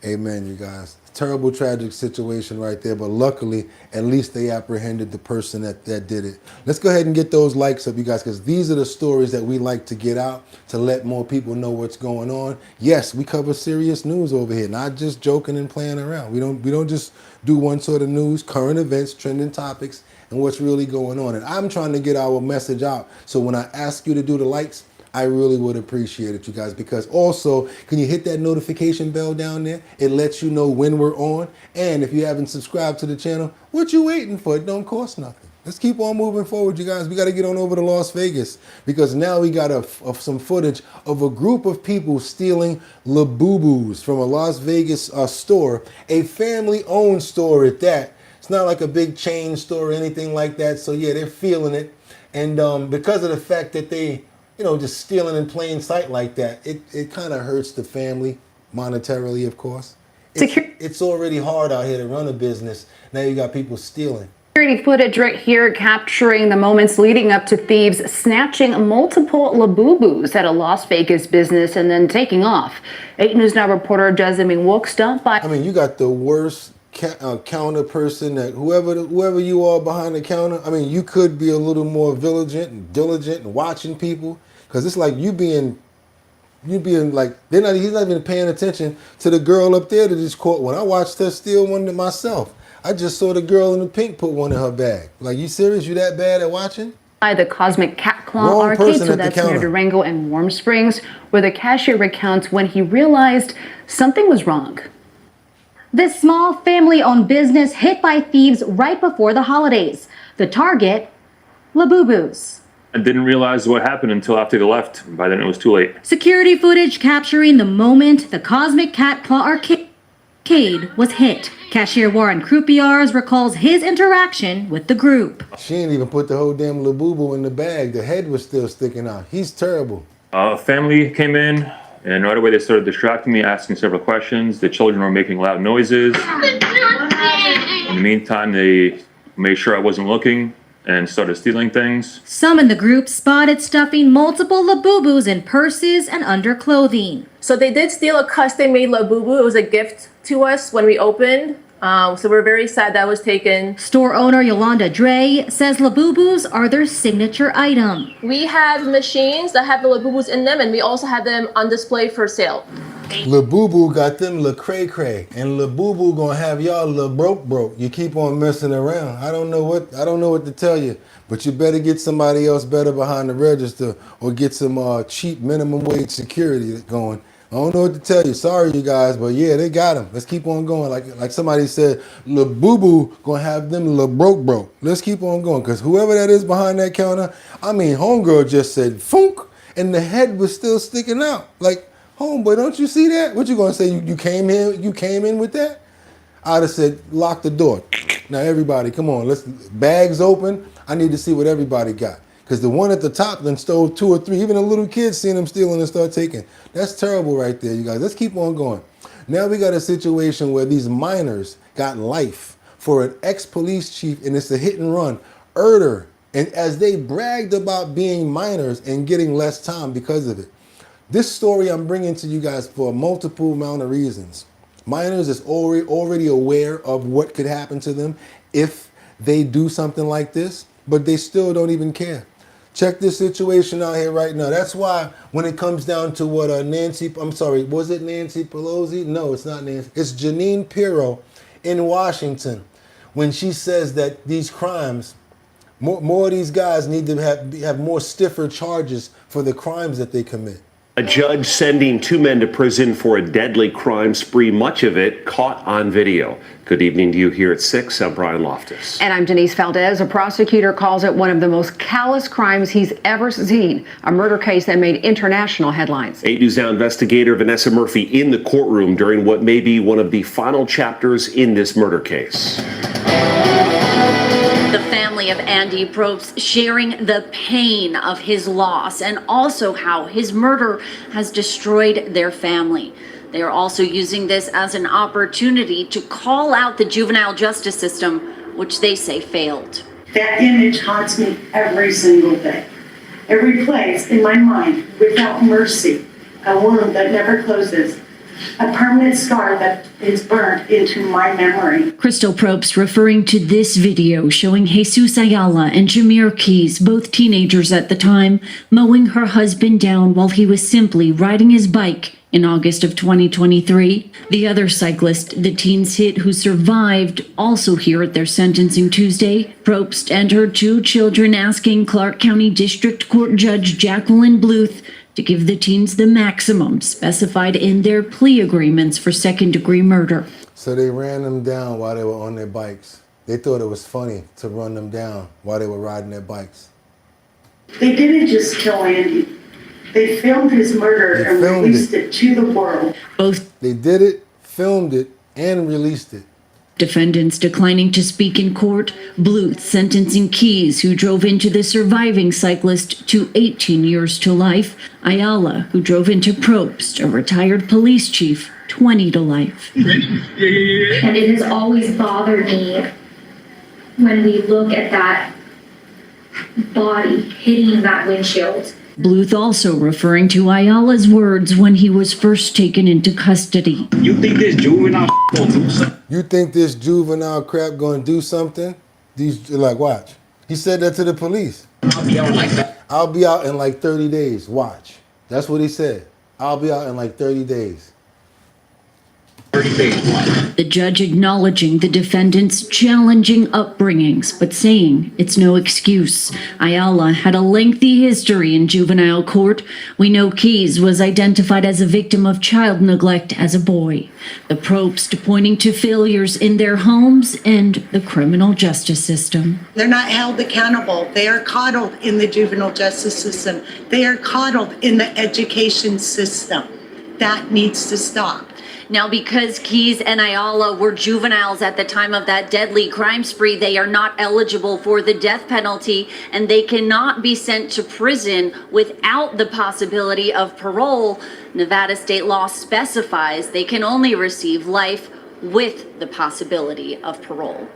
Amen, you guys. Terrible, tragic situation right there, but luckily, at least they apprehended the person that did it. Let's go ahead and get those likes up, you guys, because these are the stories that we like to get out to let more people know what's going on. Yes, we cover serious news over here, not just joking and playing around. We don't just do one sort of news, current events, trending topics, and what's really going on. And I'm trying to get our message out. So when I ask you to do the likes, I really would appreciate it, you guys, because also, can you hit that notification bell down there? It lets you know when we're on. And if you haven't subscribed to the channel, what you waiting for? It don't cost nothing. Let's keep on moving forward, you guys. We got to get on over to Las Vegas because now we got some footage of a group of people stealing Labubu's from a Las Vegas store, a family-owned store at that. It's not like a big chain store or anything like that. So yeah, they're feeling it. And because of the fact that they just stealing in plain sight like that, it kind of hurts the family monetarily, of course. It's already hard out here to run a business. Now you got people stealing. Security footage right here capturing the moments leading up to thieves snatching multiple Labubus at a Las Vegas business and then taking off. 8 News Now reporter Jasmine Wook stopped by. I mean, you got the worst counter person that whoever you are behind the counter. I mean, you could be a little more vigilant and diligent and watching people. Because it's like you being like, he's not even paying attention to the girl up there that just caught one. I watched her steal one myself. I just saw the girl in the pink put one in her bag. Like, you serious? You that bad at watching? By the Cosmic Cat Claw arcade, so that's near Durango and Warm Springs, where the cashier recounts when he realized something was wrong. This small family-owned business hit by thieves right before the holidays. The target, Labubu's. I didn't realize what happened until after they left. By then it was too late. Security footage capturing the moment the Cosmic Cat Claw arcade was hit. Cashier Warren Croupiers recalls his interaction with the group. She didn't even put the whole damn Labubu in the bag. The head was still sticking out. He's terrible. A family came in, and right away they started distracting me, asking several questions. The children were making loud noises. In the meantime, they made sure I wasn't looking and started stealing things. Some in the group spotted stuffing multiple Labubus in purses and underclothing. So they did steal a custom-made Labubu. It was a gift to us when we opened. So we're very sad that was taken. Store owner Yolanda Dre says Labubus are their signature item. We have machines that have the Labubus in them, and we also have them on display for sale. Labubu got them La Cray Cray, and Labubu gonna have y'all La Broke. You keep on messing around. I don't know what to tell you, but you better get somebody else better behind the register or get some cheap minimum wage security going. I don't know what to tell you. Sorry, you guys, but yeah, they got them. Let's keep on going. Like somebody said, Labubu gonna have them La Broke. Let's keep on going, because whoever that is behind that counter, I mean, homegirl just said funk, and the head was still sticking out. Like, homeboy, don't you see that? What you gonna say? You came in with that? I'd have said, lock the door. Now everybody, come on, bags open. I need to see what everybody got. Because the one at the top then stole 2 or 3. Even a little kid seen them stealing and start taking. That's terrible right there, you guys. Let's keep on going. Now we got a situation where these minors got life for an ex-police chief, and it's a hit and run. Murder. And as they bragged about being minors and getting less time because of it. This story I'm bringing to you guys for a multiple amount of reasons. Minors is already aware of what could happen to them if they do something like this, but they still don't even care. Check this situation out here right now. That's why when it comes down to what was it Nancy Pelosi? No, it's not Nancy. It's Jeanine Pirro in Washington when she says that these crimes, more of these guys need to have more stiffer charges for the crimes that they commit. A judge sending 2 men to prison for a deadly crime spree, much of it caught on video. Good evening to you here at 6. I'm Brian Loftus. And I'm Denise Valdez. A prosecutor calls it one of the most callous crimes he's ever seen. A murder case that made international headlines. 8 News Now investigator Vanessa Murphy in the courtroom during what may be one of the final chapters in this murder case. The family of Andy Probst sharing the pain of his loss and also how his murder has destroyed their family. They are also using this as an opportunity to call out the juvenile justice system, which they say failed. That image haunts me every single day. It replays in my mind, without mercy, a wound that never closes. A permanent scar that is burned into my memory. Crystal Probst referring to this video showing Jesus Ayala and Jameer Keys, both teenagers at the time, mowing her husband down while he was simply riding his bike in August of 2023. The other cyclist the teens hit who survived also here at their sentencing Tuesday. Probst and her 2 children asking Clark County District Court Judge Jacqueline Bluth to give the teens the maximum specified in their plea agreements for second-degree murder. So they ran them down while they were on their bikes. They thought it was funny to run them down while they were riding their bikes. They didn't just kill Andy. They filmed his murder and released it to the world. They did it, filmed it, and released it. Defendants declining to speak in court. Bluth sentencing Keys, who drove into the surviving cyclist, to 18 years to life. Ayala, who drove into Probst, a retired police chief, 20 to life. And it has always bothered me when we look at that body hitting that windshield. Bluth also referring to Ayala's words when he was first taken into custody. You think this juvenile gonna do something? You think this juvenile crap gonna do something? Watch. He said that to the police. I'll be out like that. I'll be out in like 30 days. Watch. That's what he said. I'll be out in like 30 days. The judge acknowledging the defendants' challenging upbringings, but saying it's no excuse. Ayala had a lengthy history in juvenile court. We know Keys was identified as a victim of child neglect as a boy. The Probst pointing to failures in their homes and the criminal justice system. They're not held accountable. They are coddled in the juvenile justice system. They are coddled in the education system. That needs to stop. Now, because Keys and Ayala were juveniles at the time of that deadly crime spree, they are not eligible for the death penalty, and they cannot be sent to prison without the possibility of parole. Nevada state law specifies they can only receive life with the possibility of parole.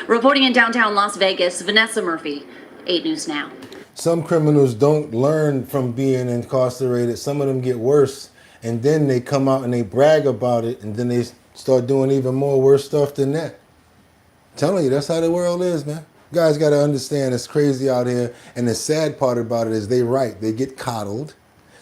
Reporting in downtown Las Vegas, Vanessa Murphy, 8 News Now. Some criminals don't learn from being incarcerated. Some of them get worse. And then they come out and they brag about it, and then they start doing even more worse stuff than that. I'm telling you, that's how the world is, man. You guys got to understand it's crazy out here, and the sad part about it is they get coddled.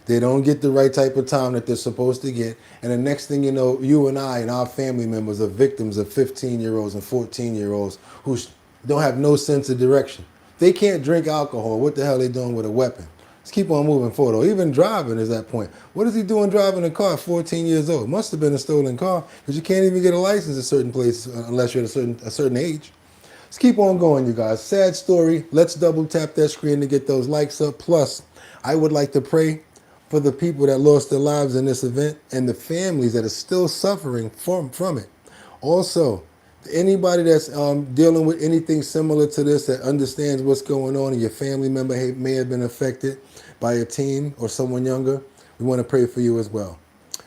They don't get the right type of time that they're supposed to get, and the next thing you know, you and I and our family members are victims of 15-year-olds and 14-year-olds who don't have no sense of direction. They can't drink alcohol. What the hell are they doing with a weapon? Let's keep on moving forward. Even driving is that point. What is he doing driving a car at 14 years old? Must have been a stolen car, because you can't even get a license at certain places unless you're at a certain age. Let's keep on going, you guys. Sad story. Let's double tap that screen to get those likes up. Plus, I would like to pray for the people that lost their lives in this event and the families that are still suffering from it. Also, anybody that's dealing with anything similar to this, that understands what's going on and your family member may have been affected by a teen or someone younger, we want to pray for you as well.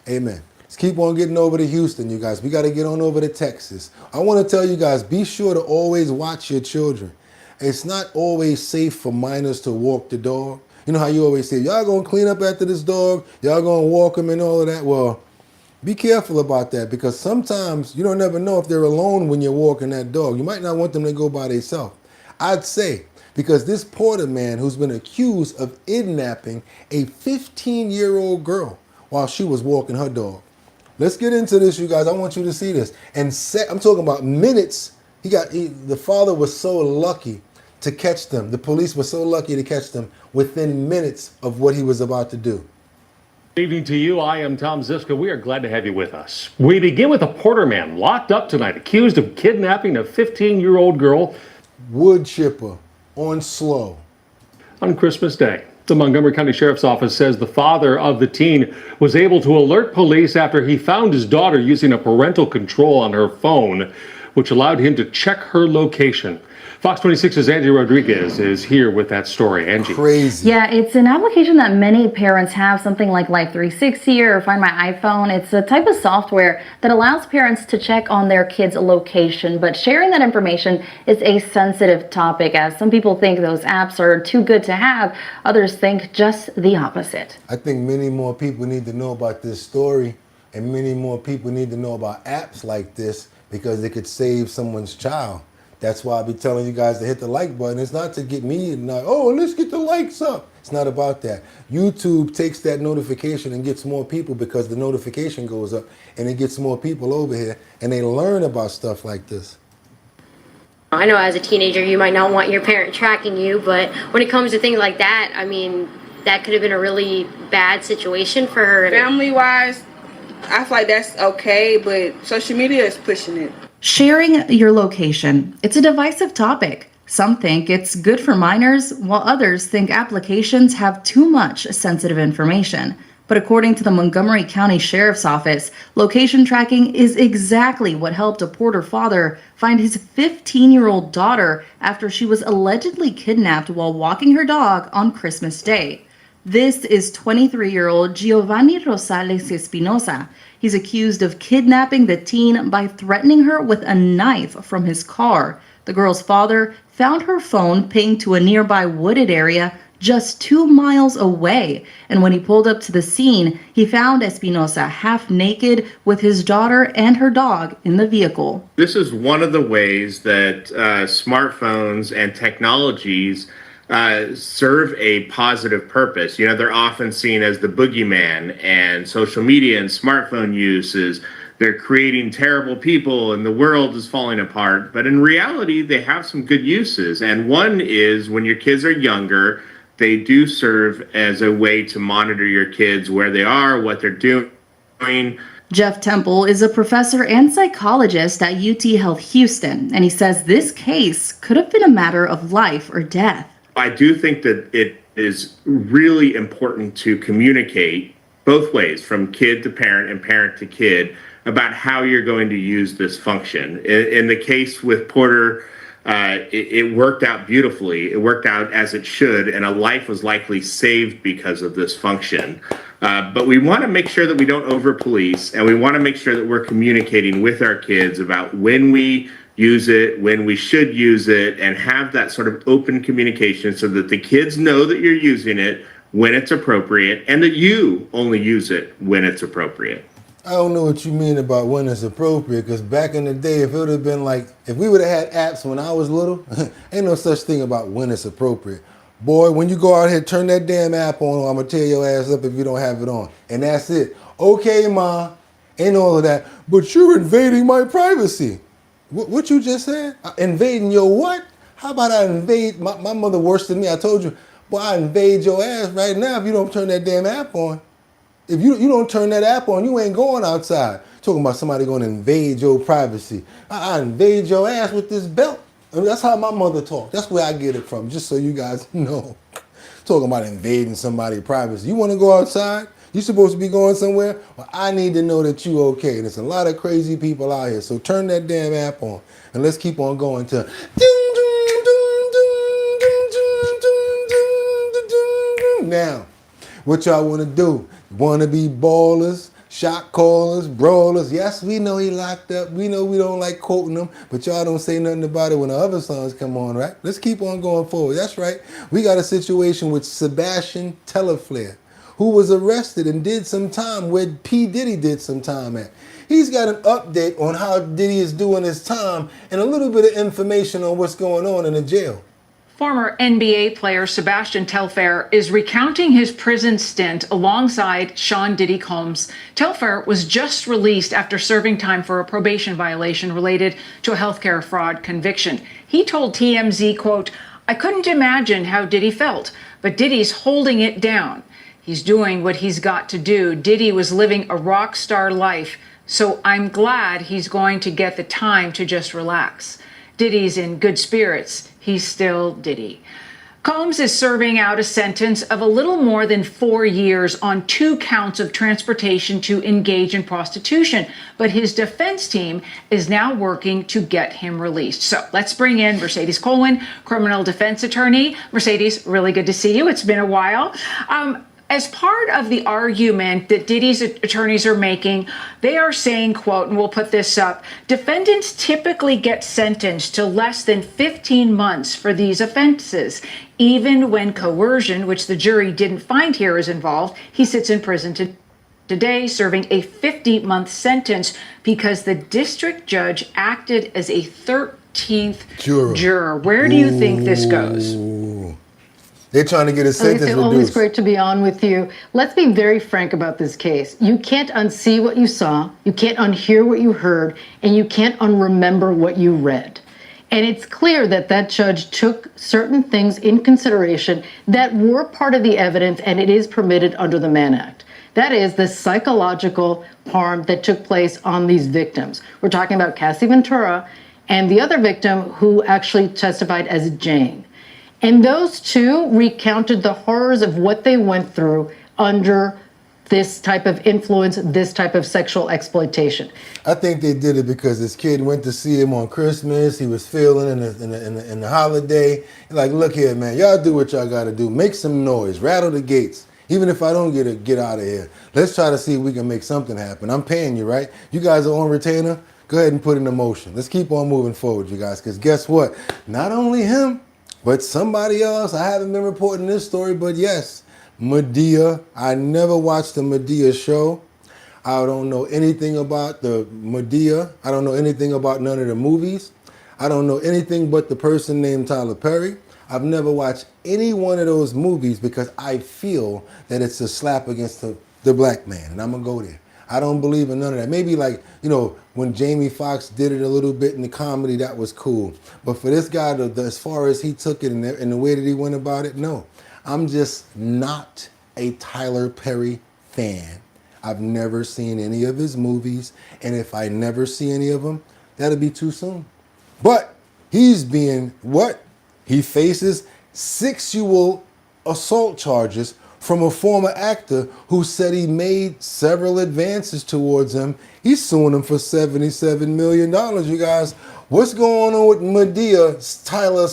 Amen. Let's keep on getting over to Houston, you guys. We got to get on over to Texas. I want to tell you guys, be sure to always watch your children. It's not always safe for minors to walk the dog. You know how you always say, y'all going to clean up after this dog? Y'all going to walk him and all of that? Well, Be careful about that, because sometimes you don't never know if they're alone when you're walking that dog. You might not want them to go by themselves. I'd say, because this Porter man who's been accused of kidnapping a 15-year-old girl while she was walking her dog. Let's get into this, you guys. I want you to see this. And I'm talking about minutes. The father was so lucky to catch them. The police were so lucky to catch them within minutes of what he was about to do. Good evening to you. I am Tom Ziska. We are glad to have you with us. We begin with a Porter man locked up tonight, accused of kidnapping a 15-year-old girl. Wood chipper on slow. On Christmas Day. The Montgomery County Sheriff's Office says the father of the teen was able to alert police after he found his daughter using a parental control on her phone, which allowed him to check her location. Fox 26's Angie Rodriguez is here with that story. Angie. Crazy. Yeah, it's an application that many parents have, something like Life 360 or Find My iPhone. It's a type of software that allows parents to check on their kids' location, but sharing that information is a sensitive topic, as some people think those apps are too good to have. Others think just the opposite. I think many more people need to know about this story, and many more people need to know about apps like this, because it could save someone's child. That's why I be telling you guys to hit the like button. It's not to get me, let's get the likes up. It's not about that. YouTube takes that notification and gets more people, because the notification goes up and it gets more people over here and they learn about stuff like this. I know as a teenager you might not want your parent tracking you, but when it comes to things like that, I mean, that could have been a really bad situation for her. Family-wise, I feel like that's okay, but social media is pushing it. Sharing your location. It's a divisive topic. Some think it's good for minors, while others think applications have too much sensitive information. But according to the Montgomery County Sheriff's Office, location tracking is exactly what helped a Porter father find his 15-year-old daughter after she was allegedly kidnapped while walking her dog on Christmas Day. This is 23-year-old Giovanni Rosales Espinosa. He's accused of kidnapping the teen by threatening her with a knife from his car. The girl's father found her phone pinged to a nearby wooded area just 2 miles away. And when he pulled up to the scene, he found Espinosa half naked with his daughter and her dog in the vehicle. This is one of the ways that smartphones and technologies serve a positive purpose. You know, they're often seen as the boogeyman, and social media and smartphone use is they're creating terrible people and the world is falling apart. But in reality, they have some good uses. And one is when your kids are younger, they do serve as a way to monitor your kids, where they are, what they're doing. Jeff Temple is a professor and psychologist at UT Health Houston, and he says this case could have been a matter of life or death. I do think that it is really important to communicate both ways, from kid to parent and parent to kid, about how you're going to use this function. In the case with Porter, it worked out beautifully. It worked out as it should, and a life was likely saved because of this function. But we want to make sure that we don't over-police, and we want to make sure that we're communicating with our kids about when we use it, when we should use it, and have that sort of open communication so that the kids know that you're using it when it's appropriate, and that you only use it when it's appropriate. I don't know what you mean about when it's appropriate, because back in the day, if it would have been like, if we would have had apps when I was little, ain't no such thing about when it's appropriate. Boy, when you go out here, turn that damn app on, I'm going to tear your ass up if you don't have it on. And that's it. Okay, Ma, ain't all of that. But you're invading my privacy. What you just said? Invading your what? How about I invade, my mother worse than me. I told you, boy, I invade your ass right now if you don't turn that damn app on. If you don't turn that app on, you ain't going outside. Talking about somebody going to invade your privacy. I invade your ass with this belt. I mean, that's how my mother talked. That's where I get it from, just so you guys know. Talking about invading somebody's privacy. You want to go outside? You supposed to be going somewhere? Well, I need to know that you okay. There's a lot of crazy people out here. So turn that damn app on. And let's keep on going to... Now, what y'all want to do? Want to be ballers, shot callers, brawlers? Yes, we know he locked up. We know we don't like quoting them, but y'all don't say nothing about it when the other songs come on, right? Let's keep on going forward. That's right. We got a situation with Sebastian Teleflare, who was arrested and did some time where P. Diddy did some time at. He's got an update on how Diddy is doing his time and a little bit of information on what's going on in the jail. Former NBA player Sebastian Telfair is recounting his prison stint alongside Sean Diddy Combs. Telfair was just released after serving time for a probation violation related to a healthcare fraud conviction. He told TMZ, quote, "I couldn't imagine how Diddy felt, but Diddy's holding it down. He's doing what he's got to do. Diddy was living a rock star life, so I'm glad he's going to get the time to just relax. Diddy's in good spirits. He's still Diddy." Combs is serving out a sentence of a little more than 4 years on 2 counts of transportation to engage in prostitution, but his defense team is now working to get him released. So let's bring in Mercedes Colwin, criminal defense attorney. Mercedes, really good to see you. It's been a while. As part of the argument that Diddy's attorneys are making, they are saying, quote, and we'll put this up, defendants typically get sentenced to less than 15 months for these offenses. Even when coercion, which the jury didn't find here is involved, he sits in prison today serving a 50-month sentence because the district judge acted as a 13th juror. Where do you think this goes? They're trying to get a sentence reduced. Always great to be on with you. Let's be very frank about this case. You can't unsee what you saw, you can't unhear what you heard, and you can't unremember what you read. And it's clear that that judge took certain things in consideration that were part of the evidence, and it is permitted under the Mann Act. That is the psychological harm that took place on these victims. We're talking about Cassie Ventura and the other victim who actually testified as Jane. And those two recounted the horrors of what they went through under this type of influence, this type of sexual exploitation. I think they did it because this kid went to see him on Christmas. He was feeling in the holiday. Like, look here, man, y'all do what y'all got to do. Make some noise, rattle the gates. Even if I don't get out of here, let's try to see if we can make something happen. I'm paying you, right? You guys are on retainer. Go ahead and put it in motion. Let's keep on moving forward, you guys, because guess what? Not only him, but somebody else. I haven't been reporting this story, but yes, Madea. I never watched the Madea show. I don't know anything about the Madea. I don't know anything about none of the movies. I don't know anything but the person named Tyler Perry. I've never watched any one of those movies because I feel that it's a slap against the black man, and I'm gonna go there. I don't believe in none of that. Maybe like, you know, when Jamie Foxx did it a little bit in the comedy, that was cool. But for this guy, as far as he took it and the way that he went about it, no. I'm just not a Tyler Perry fan. I've never seen any of his movies. And if I never see any of them, that'll be too soon. But he's being what? He faces sexual assault charges from a former actor who said he made several advances towards him. He's suing him for $77 million, you guys. What's going on with Madea, Tyler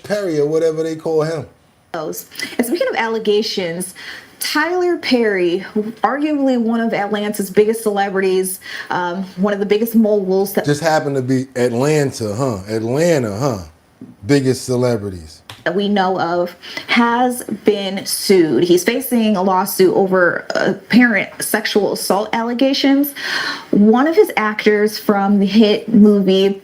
/ Perry, or whatever they call him? And speaking of allegations, Tyler Perry, arguably one of Atlanta's biggest celebrities, one of the biggest moguls. Just happened to be Atlanta, huh? Atlanta, huh? Biggest celebrities that we know of, has been sued. He's facing a lawsuit over apparent sexual assault allegations. One of his actors from the hit movie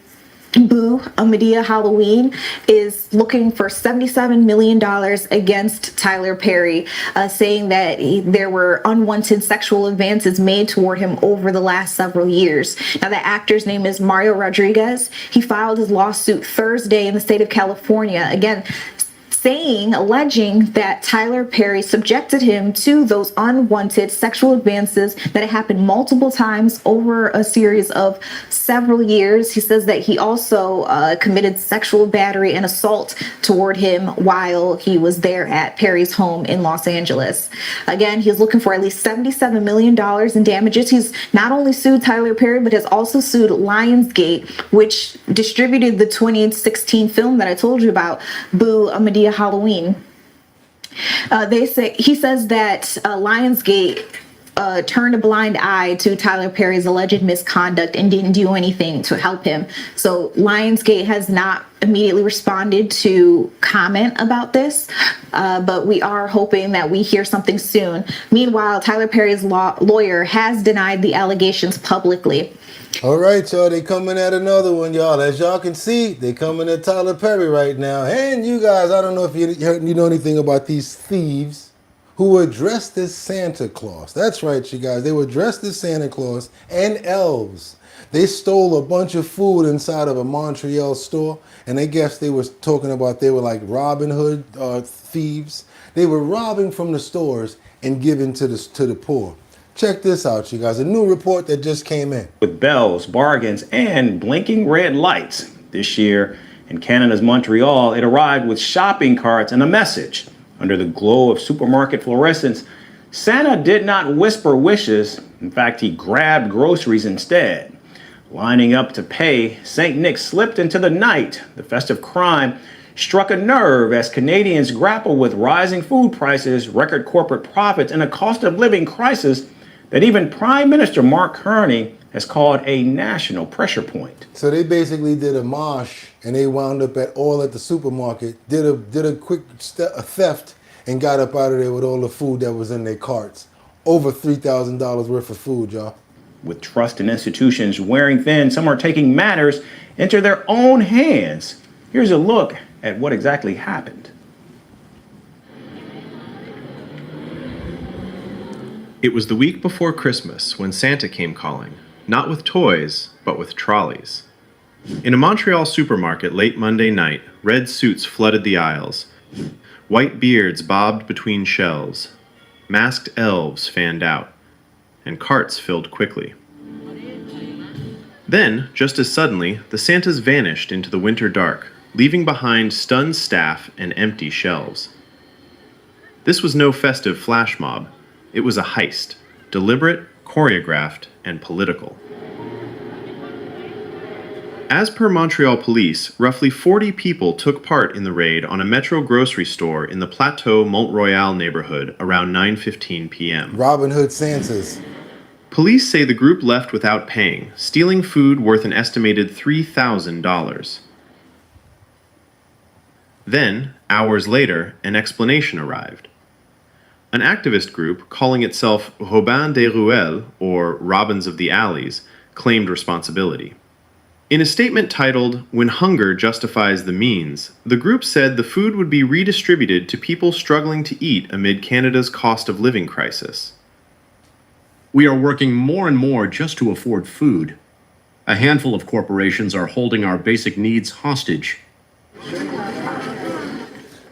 Boo, A Madea Halloween, is looking for $77 million against Tyler Perry, saying that there were unwanted sexual advances made toward him over the last several years. Now, the actor's name is Mario Rodriguez. He filed his lawsuit Thursday in the state of California, again, alleging that Tyler Perry subjected him to those unwanted sexual advances that had happened multiple times over a series of several years. He says that he also committed sexual battery and assault toward him while he was there at Perry's home in Los Angeles. Again, he's looking for at least $77 million in damages. He's not only sued Tyler Perry, but has also sued Lionsgate, which distributed the 2016 film that I told you about, Boo, A Madea Halloween. He says that Lionsgate turned a blind eye to Tyler Perry's alleged misconduct and didn't do anything to help him. So Lionsgate has not immediately responded to comment about this, but we are hoping that we hear something soon. Meanwhile, Tyler Perry's lawyer has denied the allegations publicly. All right, y'all, they coming at another one, y'all. As y'all can see, they coming at Tyler Perry right now. And you guys, I don't know if you know anything about these thieves who were dressed as Santa Claus. That's right, you guys. They were dressed as Santa Claus and elves. They stole a bunch of food inside of a Montreal store, and I guess they were talking about they were like Robin Hood thieves. They were robbing from the stores and giving to the poor. Check this out, you guys. A new report that just came in. With bells, bargains, and blinking red lights. This year, in Canada's Montreal, it arrived with shopping carts and a message. Under the glow of supermarket fluorescence, Santa did not whisper wishes. In fact, he grabbed groceries instead. Lining up to pay, St. Nick slipped into the night. The festive crime struck a nerve as Canadians grapple with rising food prices, record corporate profits, and a cost of living crisis that even Prime Minister Mark Carney has called a national pressure point. So they basically did a mosh, and they wound up at the supermarket, did a quick theft, and got up out of there with all the food that was in their carts. Over $3,000 worth of food, y'all. With trust in institutions wearing thin, some are taking matters into their own hands. Here's a look at what exactly happened. It was the week before Christmas when Santa came calling, not with toys, but with trolleys. In a Montreal supermarket late Monday night, red suits flooded the aisles. White beards bobbed between shelves. Masked elves fanned out, and carts filled quickly. Then, just as suddenly, the Santas vanished into the winter dark, leaving behind stunned staff and empty shelves. This was no festive flash mob. It was a heist, deliberate, choreographed, and political. As per Montreal police, roughly 40 people took part in the raid on a Metro grocery store in the Plateau Mont-Royal neighborhood around 9:15 p.m. Robin Hood Santas. Police say the group left without paying, stealing food worth an estimated $3,000. Then, hours later, an explanation arrived. An activist group, calling itself Robins des Ruelles, or Robins of the Alleys, claimed responsibility. In a statement titled, "When Hunger Justifies the Means," the group said the food would be redistributed to people struggling to eat amid Canada's cost of living crisis. We are working more and more just to afford food. A handful of corporations are holding our basic needs hostage.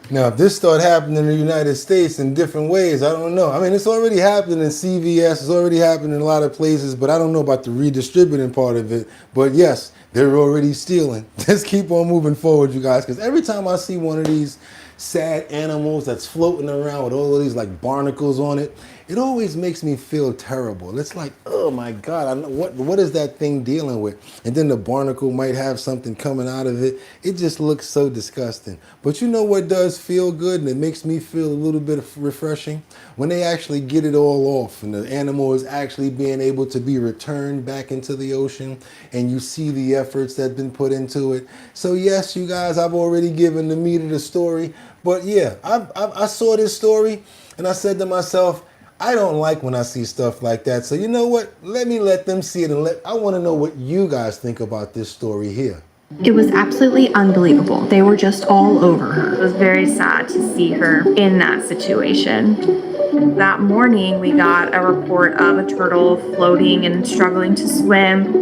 Now, if this started happening in the United States in different ways, I don't know. I mean, it's already happening in CVS. It's already happening in a lot of places, but I don't know about the redistributing part of it. But yes, they're already stealing. Let's keep on moving forward, you guys, because every time I see one of these sad animals that's floating around with all of these like barnacles on it, it always makes me feel terrible. It's like, oh my God, I know, what is that thing dealing with? And then the barnacle might have something coming out of it. It just looks so disgusting. But you know what does feel good and it makes me feel a little bit refreshing? When they actually get it all off and the animal is actually being able to be returned back into the ocean and you see the efforts that have been put into it. So yes, you guys, I've already given the meat of the story. But yeah, I saw this story and I said to myself, I don't like when I see stuff like that. So you know what? Let them see it, and I want to know what you guys think about this story here. It was absolutely unbelievable. They were just all over her. It was very sad to see her in that situation. That morning, we got a report of a turtle floating and struggling to swim.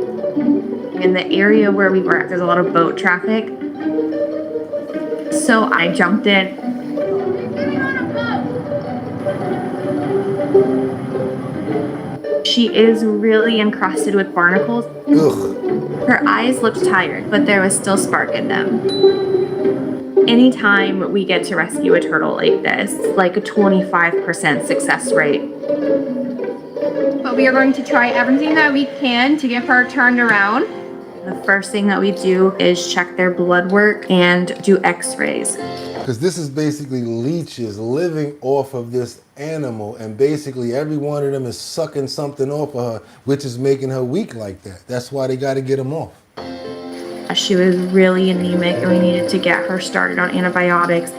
In the area where we were at, there's a lot of boat traffic. So I jumped in. She is really encrusted with barnacles. Ugh. Her eyes looked tired, but there was still spark in them. Anytime we get to rescue a turtle like this, like a 25% success rate. But we are going to try everything that we can to get her turned around. The first thing that we do is check their blood work and do x-rays. Because this is basically leeches living off of this animal, and basically every one of them is sucking something off of her, which is making her weak like that. That's why they got to get them off. She was really anemic and we needed to get her started on antibiotics.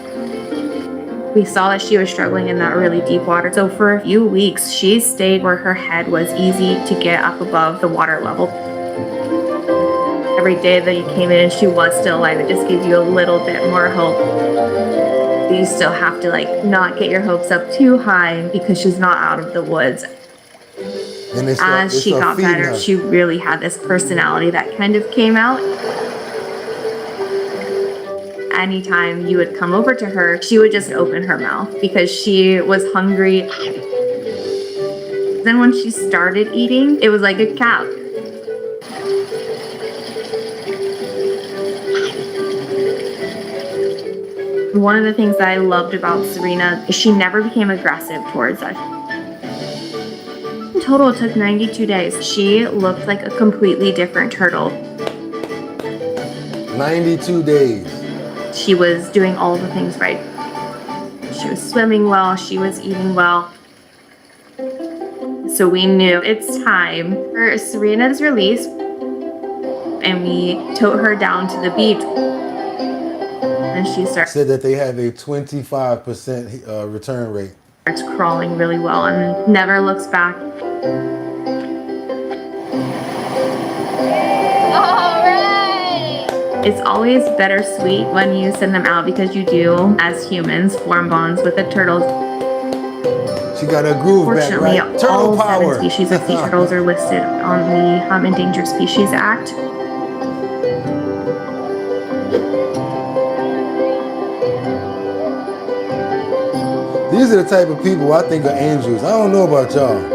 We saw that she was struggling in that really deep water. So for a few weeks, she stayed where her head was easy to get up above the water level. Every day that you came in and she was still alive, it just gives you a little bit more hope. You still have to not get your hopes up too high because she's not out of the woods. And As she got better, she really had this personality that kind of came out. Anytime you would come over to her, she would just open her mouth because she was hungry. Then when she started eating, it was like a cow. One of the things that I loved about Serena is she never became aggressive towards us. In total, it took 92 days. She looked like a completely different turtle. 92 days. She was doing all the things right. She was swimming well, she was eating well. So we knew it's time for Serena's release, and we took her down to the beach. And she said that they have a 25% return rate. Starts crawling really well and never looks back. It's always bittersweet when you send them out because you do, as humans, form bonds with the turtles. She got her groove back, Fortunately, right? Turtle all power. 7 species of sea turtles are listed on the Endangered Species Act. These are the type of people I think are angels. I don't know about y'all.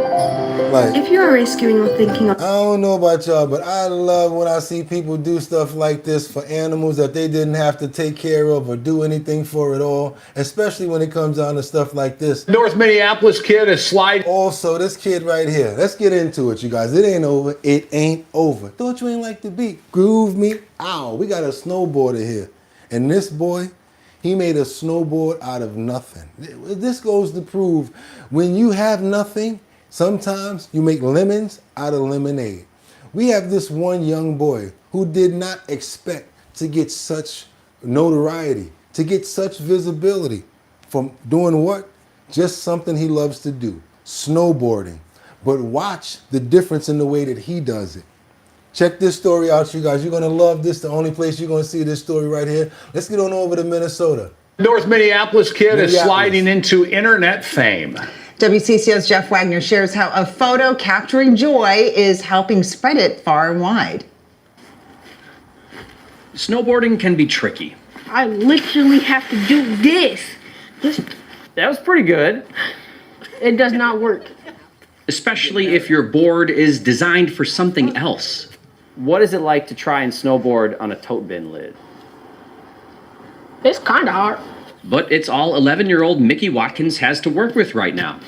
If you are rescuing or thinking of... I don't know about y'all, but I love when I see people do stuff like this for animals that they didn't have to take care of or do anything for at all, especially when it comes down to stuff like this. North Minneapolis kid is sliding. Also, this kid right here. Let's get into it, you guys. It ain't over. It ain't over. Thought you ain't like the beat. Groove me. Ow. We got a snowboarder here. And this boy, he made a snowboard out of nothing. This goes to prove when you have nothing, sometimes you make lemons out of lemonade. We have this one young boy who did not expect to get such notoriety, to get such visibility from doing what? Just something he loves to do, snowboarding. But watch the difference in the way that he does it. Check this story out, you guys. You're going to love this. The only place you're going to see this story right here. Let's get on over to Minnesota. North Minneapolis kid is sliding into internet fame. WCCO's Jeff Wagner shares how a photo capturing joy is helping spread it far and wide. Snowboarding can be tricky. I literally have to do this. That was pretty good. It does not work. Especially if your board is designed for something else. What is it like to try and snowboard on a tote bin lid? It's kind of hard. But it's all 11-year-old Mickey Watkins has to work with right now.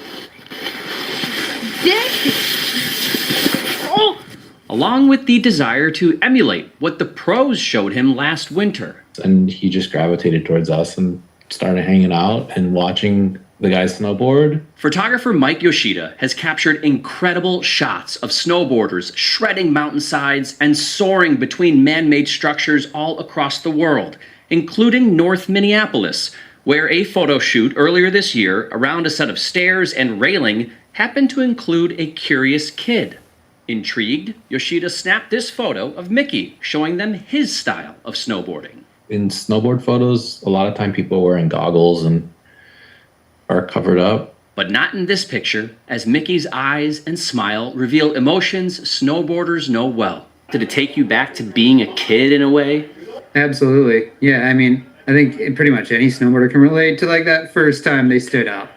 Along with the desire to emulate what the pros showed him last winter. And he just gravitated towards us and started hanging out and watching the guys snowboard. Photographer Mike Yoshida has captured incredible shots of snowboarders shredding mountainsides and soaring between man-made structures all across the world, including North Minneapolis, where a photo shoot earlier this year around a set of stairs and railing happened to include a curious kid. Intrigued, Yoshida snapped this photo of Mickey, showing them his style of snowboarding. In snowboard photos, a lot of time people are wearing goggles and are covered up. But not in this picture, as Mickey's eyes and smile reveal emotions snowboarders know well. Did it take you back to being a kid in a way? Absolutely. Yeah, I mean, I think pretty much any snowboarder can relate to like that first time they stood up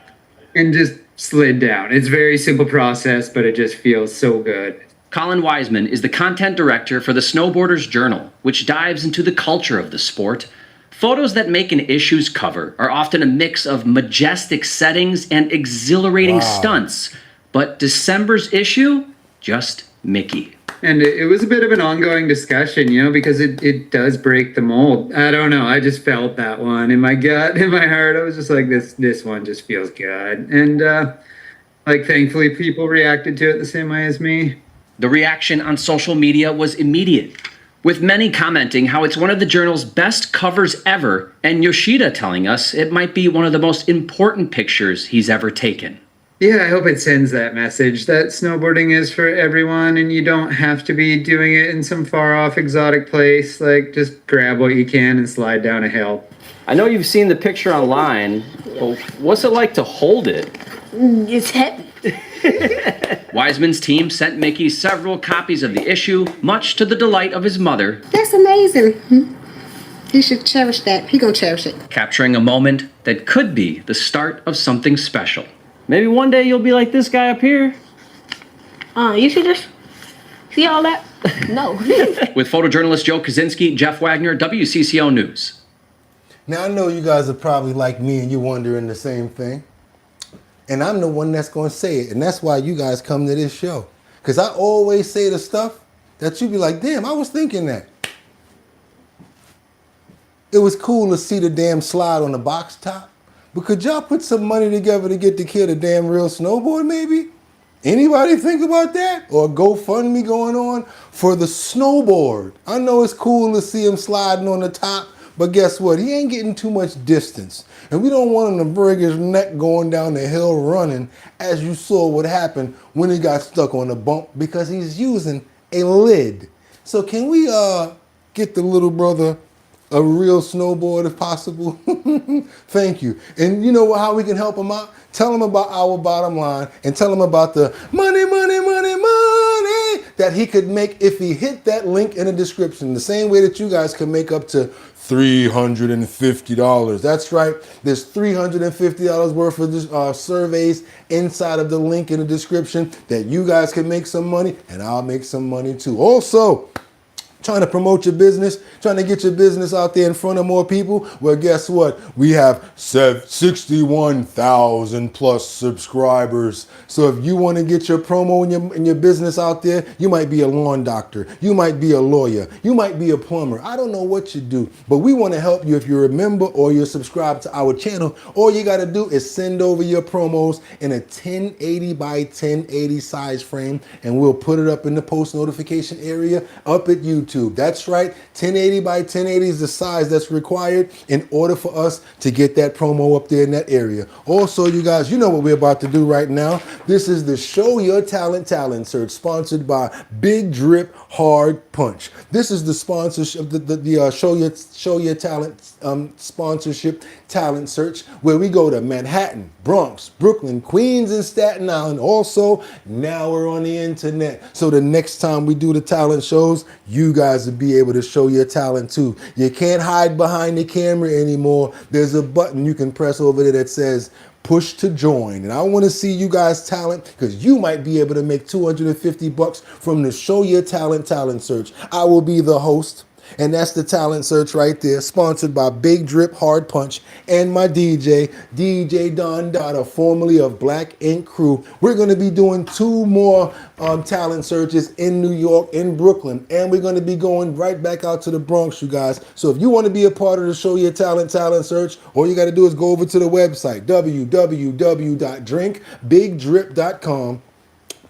and just slid down. It's a very simple process, but it just feels so good. Colin Wiseman is the content director for the Snowboarders Journal, which dives into the culture of the sport. Photos that make an issue's cover are often a mix of majestic settings and exhilarating stunts. But December's issue? Just Mickey. And it was a bit of an ongoing discussion, because it does break the mold. I don't know. I just felt that one in my gut, in my heart. I was just like, this one just feels good. And thankfully, people reacted to it the same way as me. The reaction on social media was immediate, with many commenting how it's one of the journal's best covers ever, and Yoshida telling us it might be one of the most important pictures he's ever taken. Yeah, I hope it sends that message that snowboarding is for everyone and you don't have to be doing it in some far off exotic place. Just grab what you can and slide down a hill. I know you've seen the picture online. Well, what's it like to hold it? It's heavy. Wiseman's team sent Mickey several copies of the issue, much to the delight of his mother. That's amazing. He should cherish that. He gonna cherish it. Capturing a moment that could be the start of something special. Maybe one day you'll be like this guy up here. You should just see all that? No. With photojournalist Joe Kaczynski, Jeff Wagner, WCCO News. Now, I know you guys are probably like me and you're wondering the same thing. And I'm the one that's going to say it. And that's why you guys come to this show. Because I always say the stuff that you be like, damn, I was thinking that. It was cool to see the damn slide on the box top. But could y'all put some money together to get the kid a damn real snowboard, maybe? Anybody think about that? Or a GoFundMe going on for the snowboard? I know it's cool to see him sliding on the top, but guess what? He ain't getting too much distance. And we don't want him to break his neck going down the hill running, as you saw what happened when he got stuck on the bump because he's using a lid. So can we get the little brother a real snowboard if possible? Thank you. And you know how we can help him out? Tell him about our bottom line and tell him about the money that he could make if he hit that link in the description. The same way that you guys can make up to $350. That's right. There's $350 worth of surveys inside of the link in the description that you guys can make some money and I'll make some money too. Also, trying to promote your business, trying to get your business out there in front of more people, well, guess what? We have 61,000 plus subscribers. So if you want to get your promo in your business out there, you might be a lawn doctor, you might be a lawyer, you might be a plumber. I don't know what you do, but we want to help you if you're a member or you're subscribed to our channel. All you got to do is send over your promos in a 1080 by 1080 size frame, and we'll put it up in the post notification area up at YouTube. That's right, 1080 by 1080 is the size that's required in order for us to get that promo up there in that area. Also, you guys, you know what we're about to do right now. This is the Show Your Talent Search, sponsored by Big Drip Hard Punch. This is the sponsorship, the Show Your Talent sponsorship talent search, where we go to Manhattan, Bronx, Brooklyn, Queens, and Staten Island. Also, now we're on the internet. So the next time we do the talent shows, you guys will be able to show your talent too. You can't hide behind the camera anymore. There's a button you can press over there that says push to join. And I want to see you guys' talent, because you might be able to make $250 from the Show Your Talent search. I will be the host. And that's the talent search right there, sponsored by Big Drip Hard Punch and my DJ Don Dada, formerly of Black Ink Crew. We're going to be doing 2 more talent searches in New York, in Brooklyn, and we're going to be going right back out to the Bronx, you guys. So if you want to be a part of the Show Your Talent search, all you got to do is go over to the website, www.drinkbigdrip.com.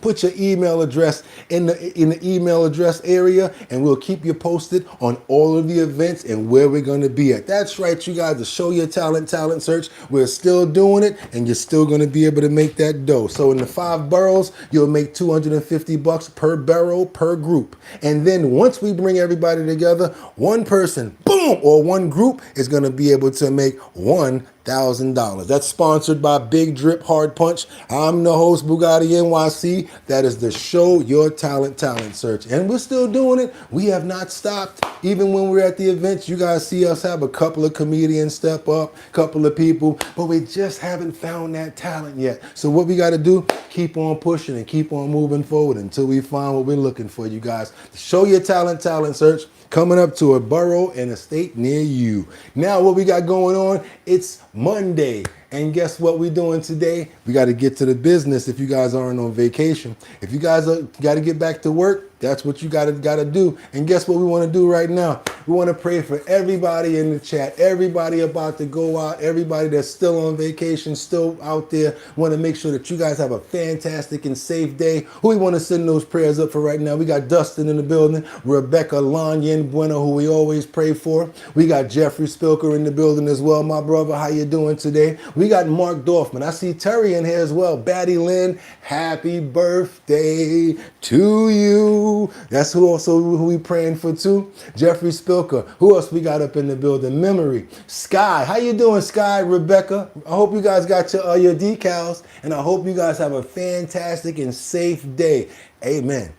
Put your email address in the email address area, and we'll keep you posted on all of the events and where we're going to be at. That's right, you guys, the Show Your Talent search. We're still doing it, and you're still going to be able to make that dough. So in the 5 boroughs, you'll make $250 per borough per group. And then once we bring everybody together, one person, boom, or one group is going to be able to make $1,000. That's sponsored by Big Drip Hard Punch. I'm the host, BOOGOTTINYC. That is the Show Your Talent search. And we're still doing it. We have not stopped. Even when we're at the events, you guys see us have a couple of comedians step up, a couple of people, but we just haven't found that talent yet. So what we got to do, keep on pushing and keep on moving forward until we find what we're looking for, you guys. The Show Your Talent search, coming up to a borough and a state near you. Now what we got going on, it's Monday. And guess what we're doing today? We got to get to the business if you guys aren't on vacation. If you guys got to get back to work, that's what you got to do. And guess what we want to do right now? We want to pray for everybody in the chat, everybody about to go out, everybody that's still on vacation, still out there. Want to make sure that you guys have a fantastic and safe day. Who we want to send those prayers up for right now? We got Dustin in the building, Rebecca Lanyan Bueno, who we always pray for. We got Jeffrey Spilker in the building as well, my brother. How you doing today? We got Mark Dorfman. I see Terry in here as well. Batty Lynn, happy birthday to you. That's who we praying for too. Jeffrey Spilker. Who else we got up in the building? Memory. Sky. How you doing, Sky? Rebecca. I hope you guys got your decals, and I hope you guys have a fantastic and safe day. Amen.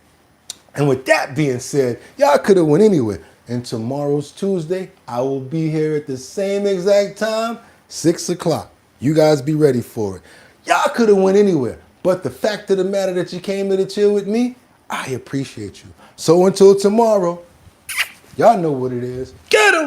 And with that being said, y'all could have went anywhere. And tomorrow's Tuesday, I will be here at the same exact time, 6 o'clock. You guys be ready for it. Y'all could have went anywhere. But the fact of the matter that you came to chill with me, I appreciate you. So until tomorrow, y'all know what it is. Get 'em!